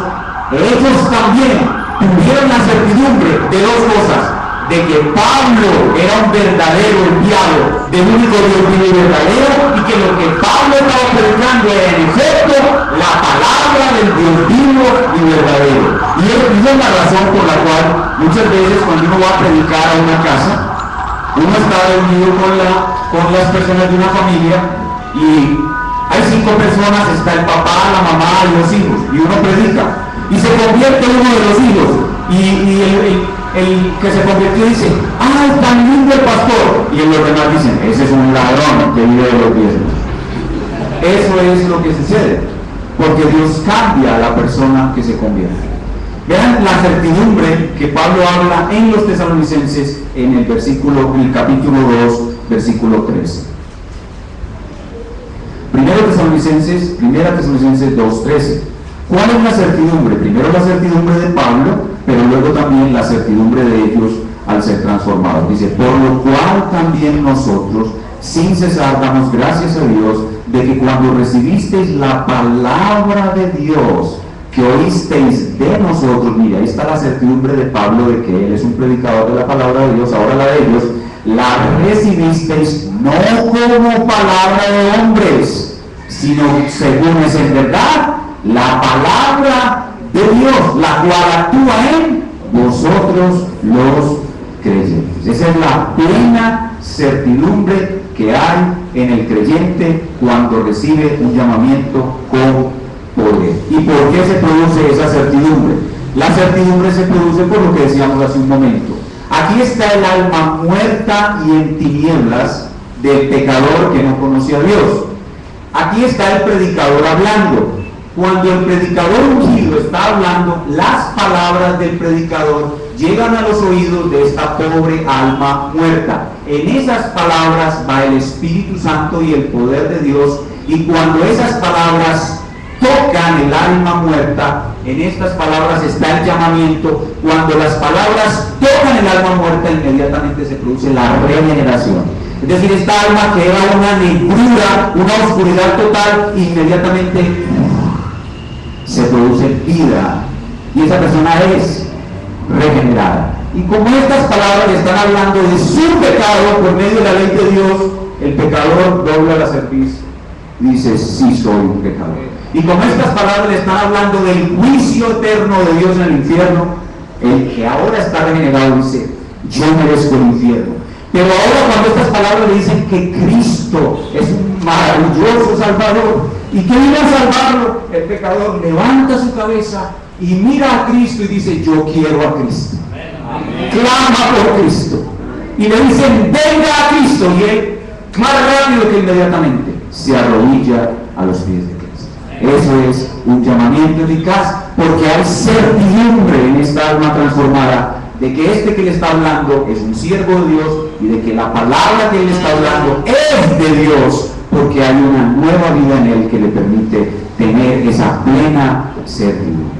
ellos también tuvieron la certidumbre de dos cosas: de que Pablo era un verdadero enviado del único Dios vivo y verdadero, y que lo que Pablo estaba predicando era en efecto la palabra del Dios vivo y verdadero. Y esa es la razón por la cual muchas veces cuando uno va a predicar a una casa, uno está reunido con las personas de una familia y hay 5 personas, está el papá, la mamá y los hijos, y uno predica y se convierte uno de los hijos y el que se convirtió dice: ¡ay, tan lindo el pastor! Y los demás dicen: ese es un ladrón que vive de los diezmos. Eso es lo que sucede, porque Dios cambia a la persona que se convierte. Vean la certidumbre que Pablo habla en los tesalonicenses en el capítulo 2, versículo 13. Primera Tesalonicenses 2:13. ¿Cuál es la certidumbre? Primero la certidumbre de Pablo, pero luego también la certidumbre de ellos al ser transformados. Dice: por lo cual también nosotros, sin cesar, damos gracias a Dios de que cuando recibisteis la palabra de Dios, que oísteis de nosotros, mira, ahí está la certidumbre de Pablo de que él es un predicador de la palabra de Dios, ahora la de ellos, la recibisteis no como palabra de hombres, sino según es en verdad la palabra de Dios, la cual actúa en vosotros los creyentes. Esa es la plena certidumbre que hay en el creyente cuando recibe un llamamiento con poder. ¿Y por qué se produce esa certidumbre? La certidumbre se produce por lo que decíamos hace un momento. Aquí está el alma muerta y en tinieblas del pecador que no conoce a Dios. Aquí está el predicador hablando. Cuando el predicador ungido está hablando, las palabras del predicador llegan a los oídos de esta pobre alma muerta. En esas palabras va el Espíritu Santo y el poder de Dios, y cuando esas palabras tocan el alma muerta, en estas palabras está el llamamiento. Cuando las palabras tocan el alma muerta, inmediatamente se produce la regeneración. Es decir, esta alma que era una negrura, una oscuridad total, inmediatamente se produce vida y esa persona es regenerada. Y como estas palabras le están hablando de su pecado por medio de la ley de Dios, el pecador dobla la cerviz y dice: sí, soy un pecador. Y como estas palabras le están hablando del juicio eterno de Dios en el infierno, el que ahora está regenerado dice: yo merezco el infierno. Pero ahora cuando estas palabras le dicen que Cristo es un maravilloso Salvador y que viene a salvarlo, el pecador levanta su cabeza y mira a Cristo y dice: yo quiero a Cristo. Amén. Clama por Cristo y le dicen: venga a Cristo, y él más rápido que inmediatamente se arrodilla a los pies de Cristo. Eso es un llamamiento eficaz, porque hay certidumbre en esta alma transformada de que este que le está hablando es un siervo de Dios y de que la palabra que él está hablando es de Dios, porque hay una nueva vida en él que le permite tener esa plena certidumbre.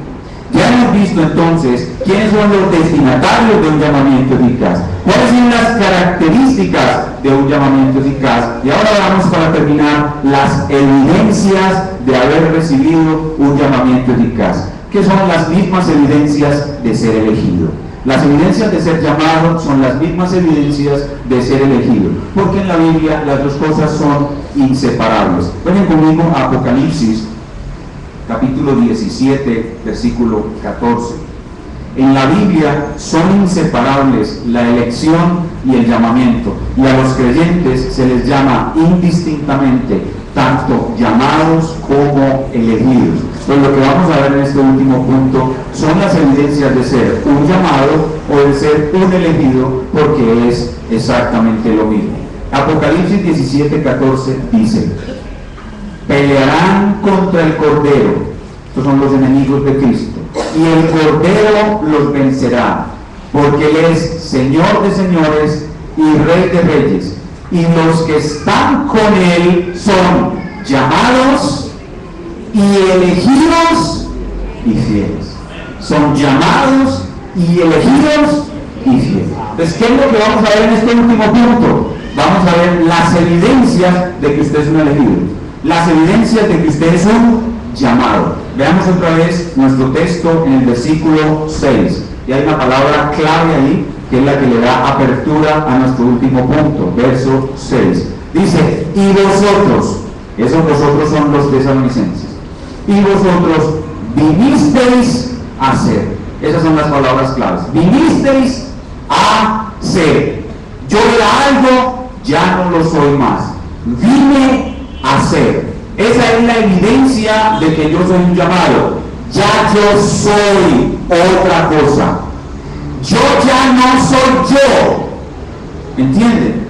Ya hemos visto entonces quiénes son los destinatarios de un llamamiento eficaz, cuáles son las características de un llamamiento eficaz, y ahora vamos, para terminar, las evidencias de haber recibido un llamamiento eficaz, que son las mismas evidencias de ser elegido. Las evidencias de ser llamado son las mismas evidencias de ser elegido, porque en la Biblia las dos cosas son inseparables. Vayan conmigo a Apocalipsis, capítulo 17, versículo 14. En la Biblia son inseparables la elección y el llamamiento, y a los creyentes se les llama indistintamente tanto llamados como elegidos. Pues lo que vamos a ver en este último punto son las evidencias de ser un llamado o de ser un elegido, porque es exactamente lo mismo. Apocalipsis 17:14 dice: pelearán contra el Cordero, estos son los enemigos de Cristo, y el Cordero los vencerá, porque Él es Señor de señores y Rey de reyes, y los que están con Él son llamados y elegidos y fieles. Son llamados y elegidos y fieles. Entonces, ¿qué es lo que vamos a ver en este último punto? Vamos a ver las evidencias de que usted es un elegido, las evidencias de que usted es un llamado. Veamos otra vez nuestro texto en el versículo 6. Y hay una palabra clave ahí, que es la que le da apertura a nuestro último punto, verso 6. Dice: y vosotros, esos vosotros son los tesalonicenses, y vosotros vinisteis a ser. Esas son las palabras claves. Vinisteis a ser. Yo era algo, ya no lo soy más. Vine a ser. Esa es la evidencia de que yo soy un llamado. Ya yo soy otra cosa. Yo ya no soy yo. ¿Entienden?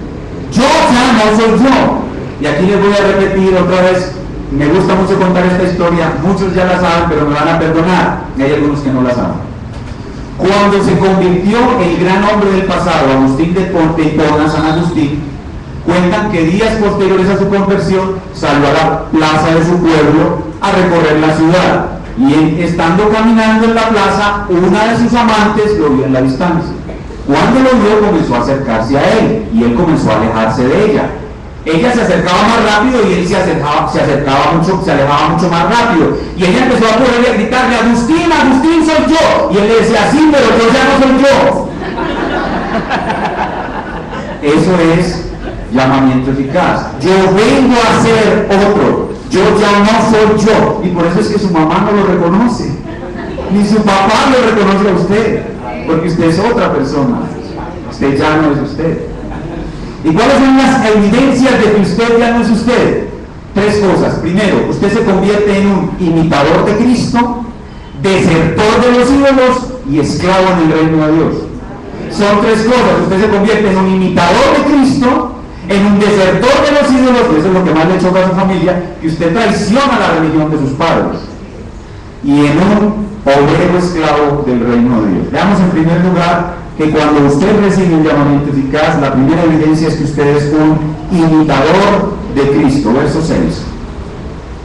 Yo ya no soy yo. Y aquí les voy a repetir otra vez. Me gusta mucho contar esta historia. Muchos ya la saben, pero me van a perdonar. Y hay algunos que no la saben. Cuando se convirtió el gran hombre del pasado, Agustín de Ponte, y Hipona, San Agustín, cuentan que días posteriores a su conversión salió a la plaza de su pueblo a recorrer la ciudad, y estando caminando en la plaza, una de sus amantes lo vio en la distancia. Cuando lo vio, comenzó a acercarse a él, y él comenzó a alejarse de ella. Ella se acercaba más rápido y él se alejaba mucho más rápido, y ella empezó a correr y a gritarle: Agustín, Agustín, soy yo. Y él le decía: sí, pero yo ya no soy yo. Eso es llamamiento eficaz. Yo vengo a ser otro, yo ya no soy yo. Y por eso es que su mamá no lo reconoce, ni su papá lo reconoce a usted, porque usted es otra persona. Usted ya no es usted. ¿Y cuáles son las evidencias de que usted ya no es usted? Tres cosas. Primero, usted se convierte en un imitador de Cristo, desertor de los ídolos y esclavo en el reino de Dios. Son tres cosas. Usted se convierte en un imitador de Cristo, en un desertor de los ídolos, que eso es lo que más le choca a su familia, que usted traiciona la religión de sus padres, y en un obrero esclavo del reino de Dios. Veamos en primer lugar que cuando usted recibe un llamamiento eficaz, la primera evidencia es que usted es un imitador de Cristo. Verso 6.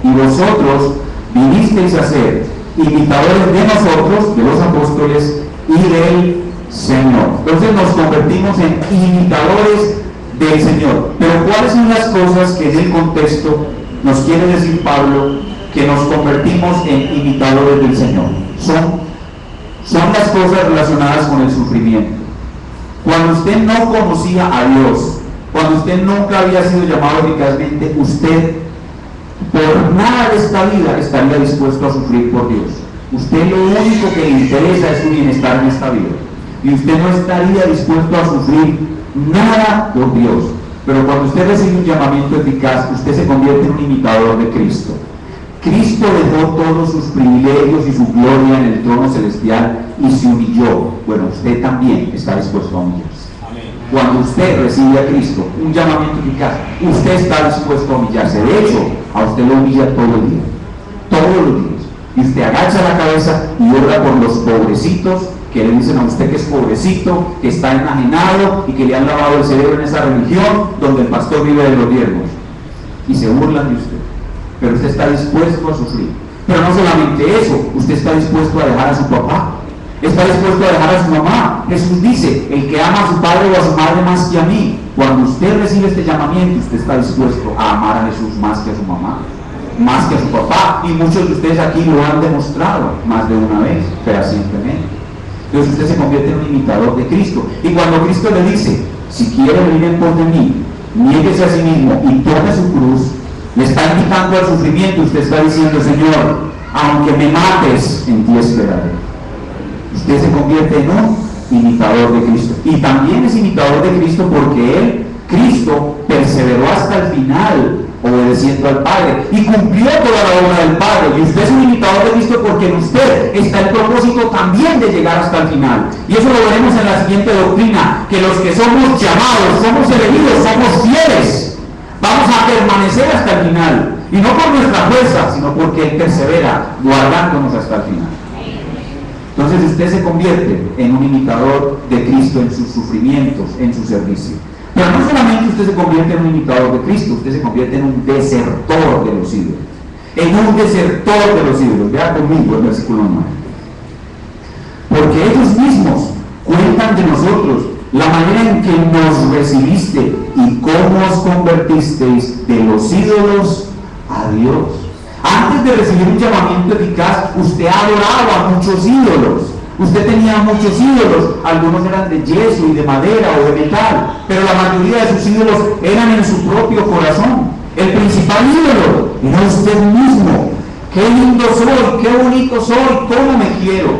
Y vosotros vinisteis a ser imitadores de nosotros, de los apóstoles y del Señor. Entonces nos convertimos en imitadores del Señor. Pero ¿cuáles son las cosas que en el contexto nos quiere decir Pablo que nos convertimos en imitadores del Señor? Son las cosas relacionadas con el sufrimiento. Cuando usted no conocía a Dios, cuando usted nunca había sido llamado eficazmente, usted por nada de esta vida estaría dispuesto a sufrir por Dios. Usted lo único que le interesa es su bienestar en esta vida, y usted no estaría dispuesto a sufrir nada por Dios. Pero cuando usted recibe un llamamiento eficaz, usted se convierte en un imitador de Cristo. Cristo dejó todos sus privilegios y su gloria en el trono celestial y se humilló. Bueno, usted también está dispuesto a humillarse. Cuando usted recibe a Cristo, un llamamiento eficaz, usted está dispuesto a humillarse. De hecho, a usted lo humilla todo el día, todos los días. Y usted agacha la cabeza y ora por los pobrecitos que le dicen a usted que es pobrecito, que está enajenado y que le han lavado el cerebro en esa religión donde el pastor vive de los diezmos. Y se burlan de usted. Pero usted está dispuesto a sufrir. Pero no solamente eso, usted está dispuesto a dejar a su papá, está dispuesto a dejar a su mamá. Jesús dice: el que ama a su padre o a su madre más que a mí. Cuando usted recibe este llamamiento, usted está dispuesto a amar a Jesús más que a su mamá, más que a su papá, y muchos de ustedes aquí lo han demostrado más de una vez, fehacientemente. Entonces usted se convierte en un imitador de Cristo. Y cuando Cristo le dice: si quiere venir en pos de mí, niéguese a sí mismo y tome su cruz, le está invitando al sufrimiento. Usted está diciendo: Señor, aunque me mates, en ti esperaré. Usted se convierte en un imitador de Cristo. Y también es imitador de Cristo porque Él, Cristo, perseveró hasta el final obedeciendo al Padre y cumplió toda la obra del Padre. Y usted es un imitador de Cristo porque en usted está el propósito también de llegar hasta el final. Y eso lo veremos en la siguiente doctrina, que los que somos llamados, somos elegidos, somos fieles, vamos a permanecer hasta el final. Y no por nuestra fuerza, sino porque Él persevera guardándonos hasta el final. Entonces usted se convierte en un imitador de Cristo en sus sufrimientos, en su servicio. Pero no solamente usted se convierte en un imitador de Cristo, usted se convierte en un desertor de los ídolos. En un desertor de los ídolos. Vea conmigo el versículo 9. Porque ellos mismos cuentan de nosotros la manera en que nos recibiste y cómo os convertisteis de los ídolos a Dios. Antes de recibir un llamamiento eficaz, usted adoraba a muchos ídolos. Usted tenía muchos ídolos, algunos eran de yeso y de madera o de metal, pero la mayoría de sus ídolos eran en su propio corazón. El principal ídolo era usted mismo. Qué lindo soy, qué bonito soy, cómo me quiero.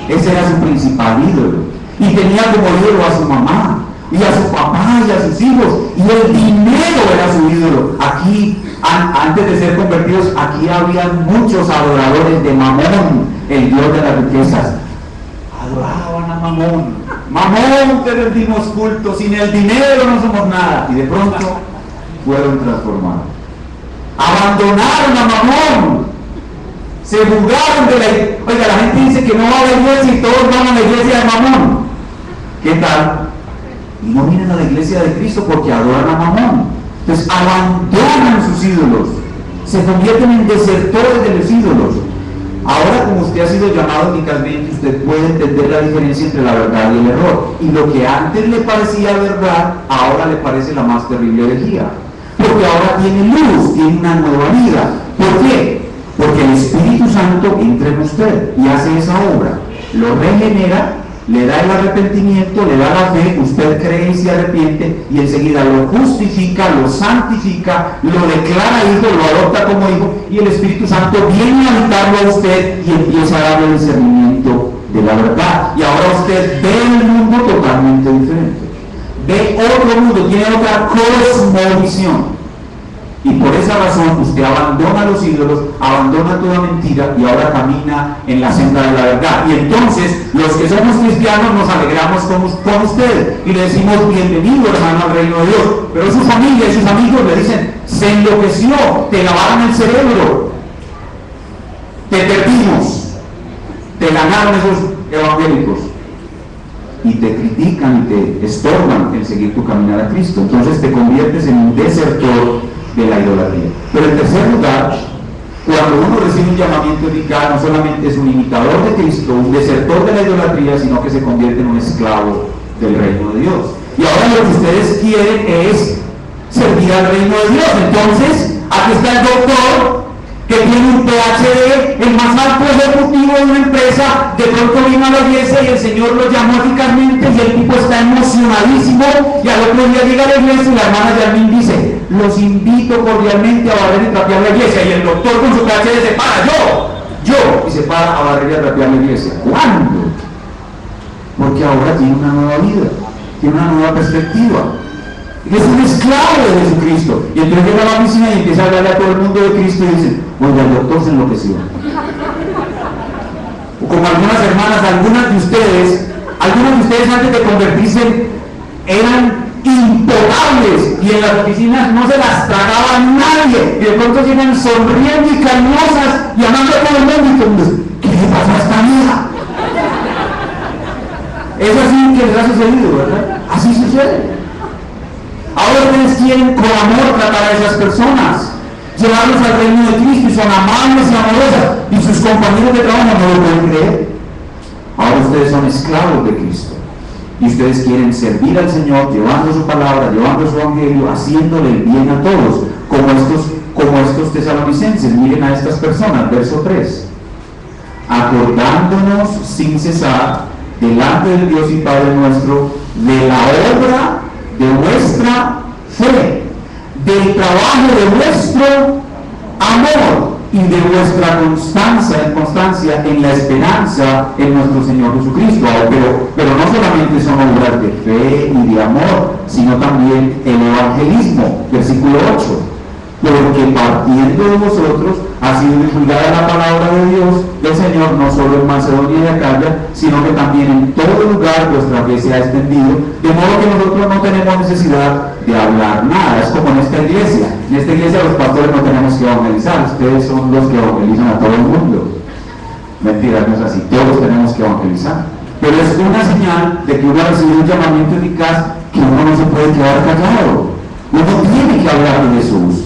Ese era su principal ídolo. Y tenía como ídolo a su mamá, y a su papá, y a sus hijos, y el dinero era su ídolo. Aquí, antes de ser convertidos, aquí había muchos adoradores de Mamón, el dios de las riquezas. Adoraban a Mamón. Mamón, te rendimos culto, sin el dinero no somos nada. Y de pronto fueron transformados. Abandonaron a Mamón. Se jugaron de la iglesia. Oiga, la gente dice que no va a la iglesia y todos van a la iglesia de Mamón. ¿Qué tal? Y no vienen a la iglesia de Cristo porque adoran a Mamón. Entonces abandonan sus ídolos. Se convierten en desertores de los ídolos. Ahora, como usted ha sido llamado eficazmente, usted puede entender la diferencia entre la verdad y el error. Y lo que antes le parecía verdad, ahora le parece la más terrible herejía. Porque ahora tiene luz, tiene una nueva vida. ¿Por qué? Porque el Espíritu Santo entra en usted y hace esa obra. Lo regenera, le da el arrepentimiento, le da la fe, usted cree y se arrepiente, y enseguida lo justifica, lo santifica, lo declara hijo, lo adopta como hijo, y el Espíritu Santo viene a habitarlo a usted y empieza a darle el discernimiento de la verdad. Y ahora usted ve el mundo totalmente diferente. Ve otro mundo, tiene otra cosmovisión. Y por esa razón usted abandona los ídolos, abandona toda mentira y ahora camina en la senda de la verdad. Y entonces los que somos cristianos nos alegramos con usted y le decimos bienvenido hermano al reino de Dios. Pero su familia y sus amigos le dicen, se enloqueció, te lavaron el cerebro, te perdimos, te ganaron esos evangélicos. Y te critican y te estorban en seguir tu caminar a Cristo. Entonces te conviertes en un desertor de la idolatría. Pero en tercer lugar, cuando uno recibe un llamamiento eficaz, no solamente es un imitador de Cristo, un desertor de la idolatría, sino que se convierte en un esclavo del reino de Dios. Y ahora lo que ustedes quieren es servir al reino de Dios. Entonces, aquí está el doctor que tiene un PhD, el más alto ejecutivo de una empresa, de pronto vino a la iglesia y el Señor lo llamó eficazmente y el tipo está emocionadísimo, y al otro día llega a la iglesia y la hermana Yasmín dice, los invito cordialmente a barrer y trapear la iglesia, y el doctor con su PhD se para, y se para a barrer y a trapear la iglesia. ¿Cuándo? Porque ahora tiene una nueva vida, tiene una nueva perspectiva. Es un esclavo de Jesucristo. Y entonces llega a la oficina y empieza a hablarle a todo el mundo de Cristo y dice, oiga, el doctor se enloqueció. O como algunas hermanas, algunas de ustedes antes de convertirse eran impotables y en las oficinas no se las tragaba nadie. Y de pronto llegan sonriendo y cariñosas y amando a todo el mundo y todo el mundo, ¿qué le pasó a esta vida? Es así que les ha sucedido, ¿verdad? Así sucede. Ahora ustedes quieren con amor tratar a esas personas, llevarlos al reino de Cristo, y son amables y amorosas, y sus compañeros de trabajo no lo pueden creer. Ahora ustedes son esclavos de Cristo, y ustedes quieren servir al Señor, llevando su palabra, llevando su evangelio, haciéndole el bien a todos, como estos tesalonicenses. Miren a estas personas, verso 3. Acordándonos sin cesar, delante del Dios y Padre nuestro, de la obra de vuestra fe, del trabajo de vuestro amor y de vuestra constancia en la la esperanza en nuestro Señor Jesucristo. Pero no solamente son obras de fe y de amor, sino también el evangelismo, versículo 8. Porque partiendo de vosotros ha sido divulgada la palabra de Dios del Señor, no solo en Macedonia y Acaya, sino que también en todo lugar vuestra fe se ha extendido, de modo que nosotros no tenemos necesidad de hablar nada. Es como en esta iglesia. En esta iglesia los pastores no tenemos que evangelizar, ustedes son los que evangelizan a todo el mundo. Mentira, no es así, todos tenemos que evangelizar. Pero es una señal de que uno ha recibido un llamamiento eficaz, que uno no se puede quedar callado. Uno tiene que hablar de Jesús.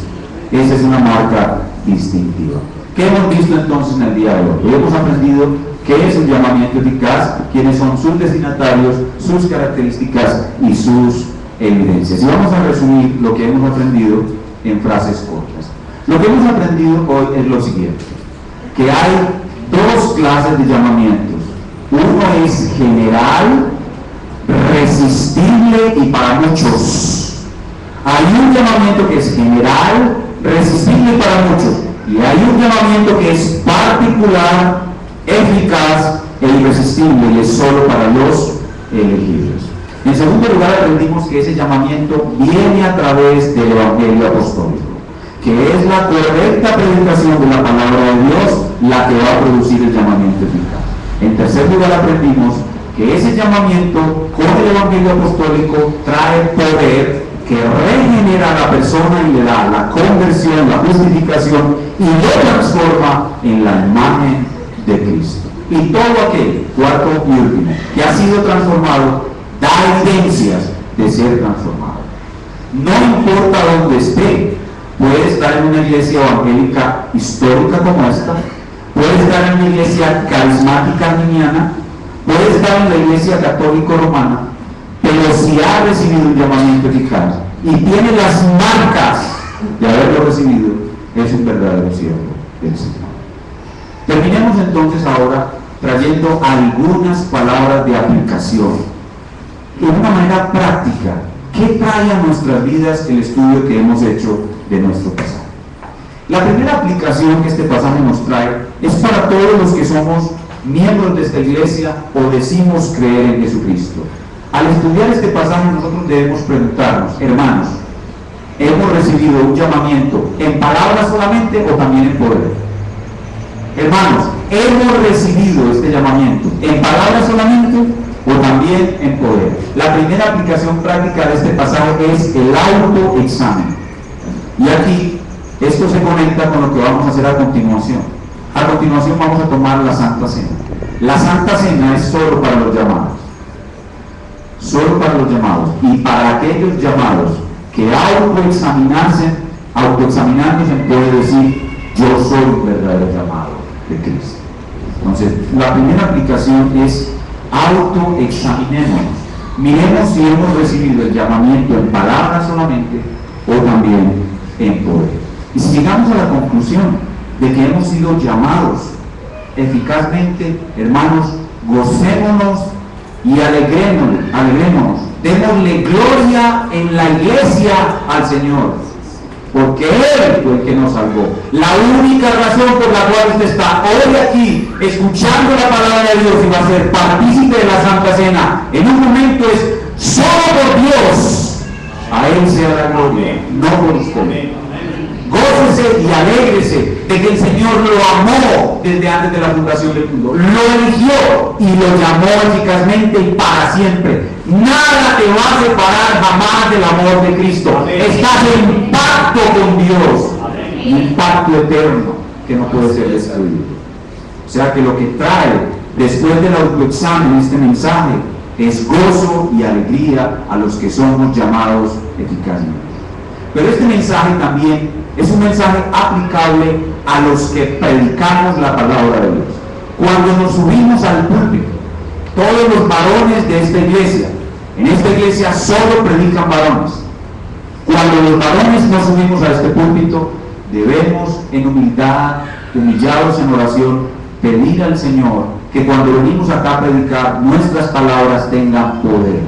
Esa es una marca distintiva. ¿Qué hemos visto entonces en el día de hoy? Hoy hemos aprendido qué es un llamamiento eficaz, quiénes son sus destinatarios, sus características y sus evidencias. Y vamos a resumir lo que hemos aprendido en frases cortas. Lo que hemos aprendido hoy es lo siguiente, que hay dos clases de llamamientos. Uno es general, resistible y para muchos. Hay un llamamiento que es general, resistible para muchos, y hay un llamamiento que es particular, eficaz e irresistible, y es solo para los elegidos. En segundo lugar, aprendimos que ese llamamiento viene a través del Evangelio apostólico, que es la correcta predicación de la palabra de Dios la que va a producir el llamamiento eficaz. En tercer lugar, aprendimos que ese llamamiento con el Evangelio apostólico trae poder que regenera a la persona y le da la conversión, la justificación y lo transforma en la imagen de Cristo. Y todo aquel, cuarto y último, que ha sido transformado, da evidencias de ser transformado. No importa dónde esté, puede estar en una iglesia evangélica histórica como esta, puede estar en una iglesia carismática arminiana, puede estar en la iglesia católico-romana, pero si ha recibido un llamamiento eficaz y tiene las marcas de haberlo recibido, es un verdadero siervo del Señor. Terminemos entonces ahora trayendo algunas palabras de aplicación, de una manera práctica. ¿Qué trae a nuestras vidas el estudio que hemos hecho de nuestro pasaje? La primera aplicación que este pasaje nos trae es para todos los que somos miembros de esta iglesia o decimos creer en Jesucristo. Al estudiar este pasaje nosotros debemos preguntarnos, hermanos, ¿hemos recibido un llamamiento en palabras solamente o también en poder? Hermanos, ¿hemos recibido este llamamiento en palabras solamente o también en poder? La primera aplicación práctica de este pasaje es el autoexamen. Y aquí, esto se conecta con lo que vamos a hacer a continuación. A continuación vamos a tomar la Santa Cena. La Santa Cena es solo para los llamados. Solo para los llamados. Y para aquellos llamados que autoexaminándose puede decir, yo soy un verdadero llamado de Cristo. Entonces, la primera aplicación es autoexaminémonos. Miremos si hemos recibido el llamamiento en palabras solamente o también en poder. Y si llegamos a la conclusión de que hemos sido llamados eficazmente, hermanos, gocémonos y alegrémonos, démosle gloria en la iglesia al Señor, porque Él fue el que nos salvó. La única razón por la cual usted está hoy aquí escuchando la palabra de Dios y va a ser partícipe de la Santa Cena en un momento es solo por Dios. A Él sea la gloria, no por usted. Gócese y alégrese de que el Señor lo amó desde antes de la fundación del mundo, lo eligió y lo llamó eficazmente y para siempre. Nada te va a separar jamás del amor de Cristo. Estás en pacto con Dios, un pacto eterno que no puede ser destruido. O sea que lo que trae después del autoexamen este mensaje es gozo y alegría a los que somos llamados eficazmente. Pero este mensaje también es un mensaje aplicable a los que predicamos la palabra de Dios. Cuando nos subimos al púlpito, todos los varones de esta iglesia, en esta iglesia solo predican varones. Cuando los varones nos subimos a este púlpito, debemos en humildad, humillados en oración, pedir al Señor que cuando venimos acá a predicar, nuestras palabras tengan poder.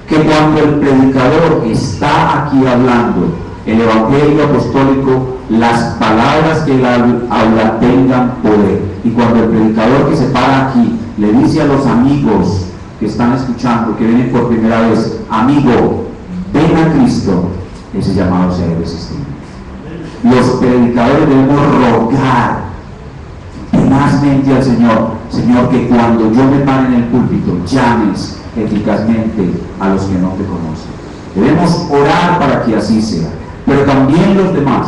Que cuando el predicador está aquí hablando el Evangelio apostólico, las palabras que él habla tengan poder. Y cuando el predicador que se para aquí le dice a los amigos que están escuchando, que vienen por primera vez, amigo, ven a Cristo, ese llamado se debe existir. Los predicadores debemos rogar tenazmente al Señor, Señor, que cuando yo me pare en el púlpito, llames eficazmente a los que no te conocen. Debemos orar para que así sea, pero también los demás.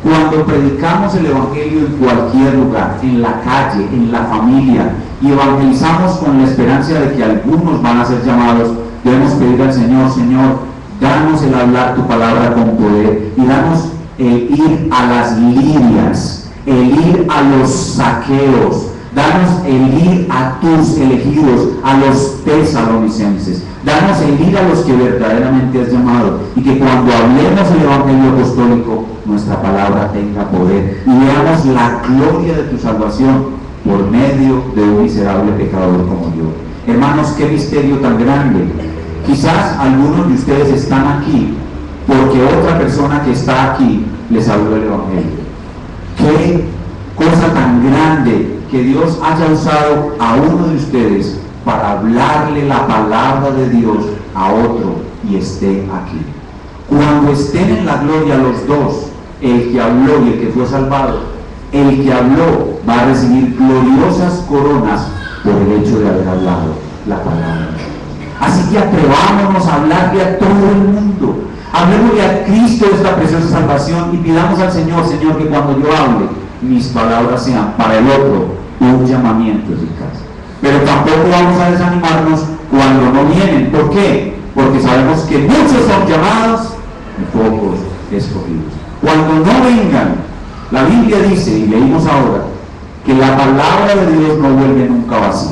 Cuando predicamos el Evangelio en cualquier lugar, en la calle, en la familia, y evangelizamos con la esperanza de que algunos van a ser llamados, debemos pedir al Señor, Señor, danos el hablar tu palabra con poder, y danos el ir a las Lirias, el ir a los saqueos, danos el ir a tus elegidos, a los tesalonicenses, danos el ir a los que verdaderamente has llamado, y que cuando hablemos el Evangelio apostólico, nuestra palabra tenga poder, y veamos la gloria de tu salvación por medio de un miserable pecador como yo. Hermanos, qué misterio tan grande. Quizás algunos de ustedes están aquí porque otra persona que está aquí les habló el Evangelio. Qué cosa tan grande que Dios haya usado a uno de ustedes para hablarle la palabra de Dios a otro y esté aquí. Cuando estén en la gloria los dos, el que habló y el que fue salvado, el que habló va a recibir gloriosas coronas por el hecho de haber hablado la palabra. Así que atrevámonos a hablarle a todo el mundo. Hablemosle a Cristo de esta preciosa salvación y pidamos al Señor, Señor, que cuando yo hable, mis palabras sean para el otro un llamamiento eficaz. Pero tampoco vamos a desanimarnos cuando no vienen. ¿Por qué? Porque sabemos que muchos son llamados y pocos escogidos. Cuando no vengan, la Biblia dice, y leímos ahora, que la palabra de Dios no vuelve nunca vacía.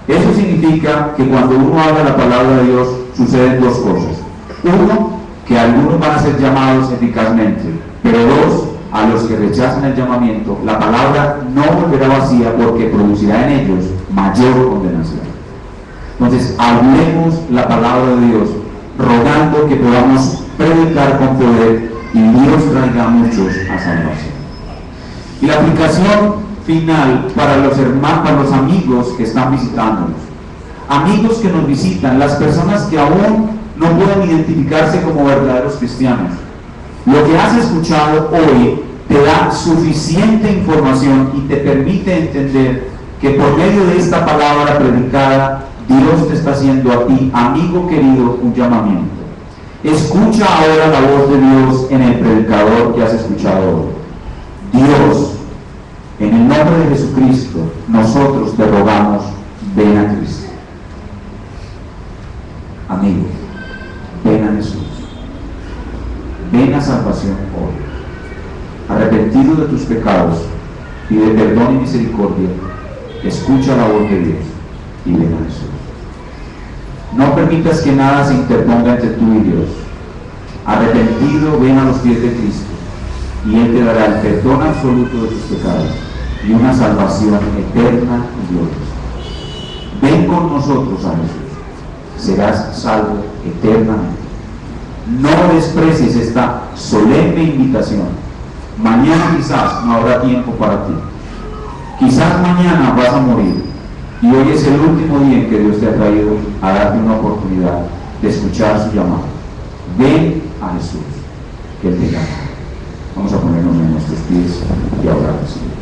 Eso significa que cuando uno habla la palabra de Dios, suceden dos cosas. Uno, que algunos van a ser llamados eficazmente, pero dos, a los que rechazan el llamamiento, la palabra no volverá vacía porque producirá en ellos mayor condenación. Entonces, hablemos la palabra de Dios, rogando que podamos predicar con poder y Dios traiga a muchos a salvación. Y la aplicación final para los hermanos, para los amigos que están visitándonos, amigos que nos visitan, las personas que aún no pueden identificarse como verdaderos cristianos. Lo que has escuchado hoy te da suficiente información y te permite entender que por medio de esta palabra predicada, Dios te está haciendo a ti, amigo querido, un llamamiento. Escucha ahora la voz de Dios en el predicador que has escuchado hoy. Dios, en el nombre de Jesucristo, nosotros te rogamos, ven a Cristo. Amigo, ven a Jesús. Ven a salvación hoy. Arrepentido de tus pecados y de perdón y misericordia, escucha la voz de Dios y ven a Jesús. No permitas que nada se interponga entre tú y Dios. Arrepentido, ven a los pies de Cristo y Él te dará el perdón absoluto de tus pecados y una salvación eterna y gloriosa. Ven con nosotros a Jesús, serás salvo eternamente. No desprecies esta solemne invitación. Mañana quizás no habrá tiempo para ti. Quizás mañana vas a morir y hoy es el último día en que Dios te ha traído a darte una oportunidad de escuchar su llamado. Ven a Jesús, que Él te llama. Vamos a ponernos en nuestros pies y a orar al Señor.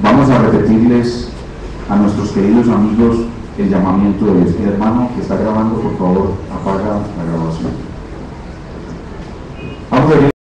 Vamos a repetirles a nuestros queridos amigos el llamamiento de Dios. El hermano que está grabando, por favor, apaga la grabación. Vamos a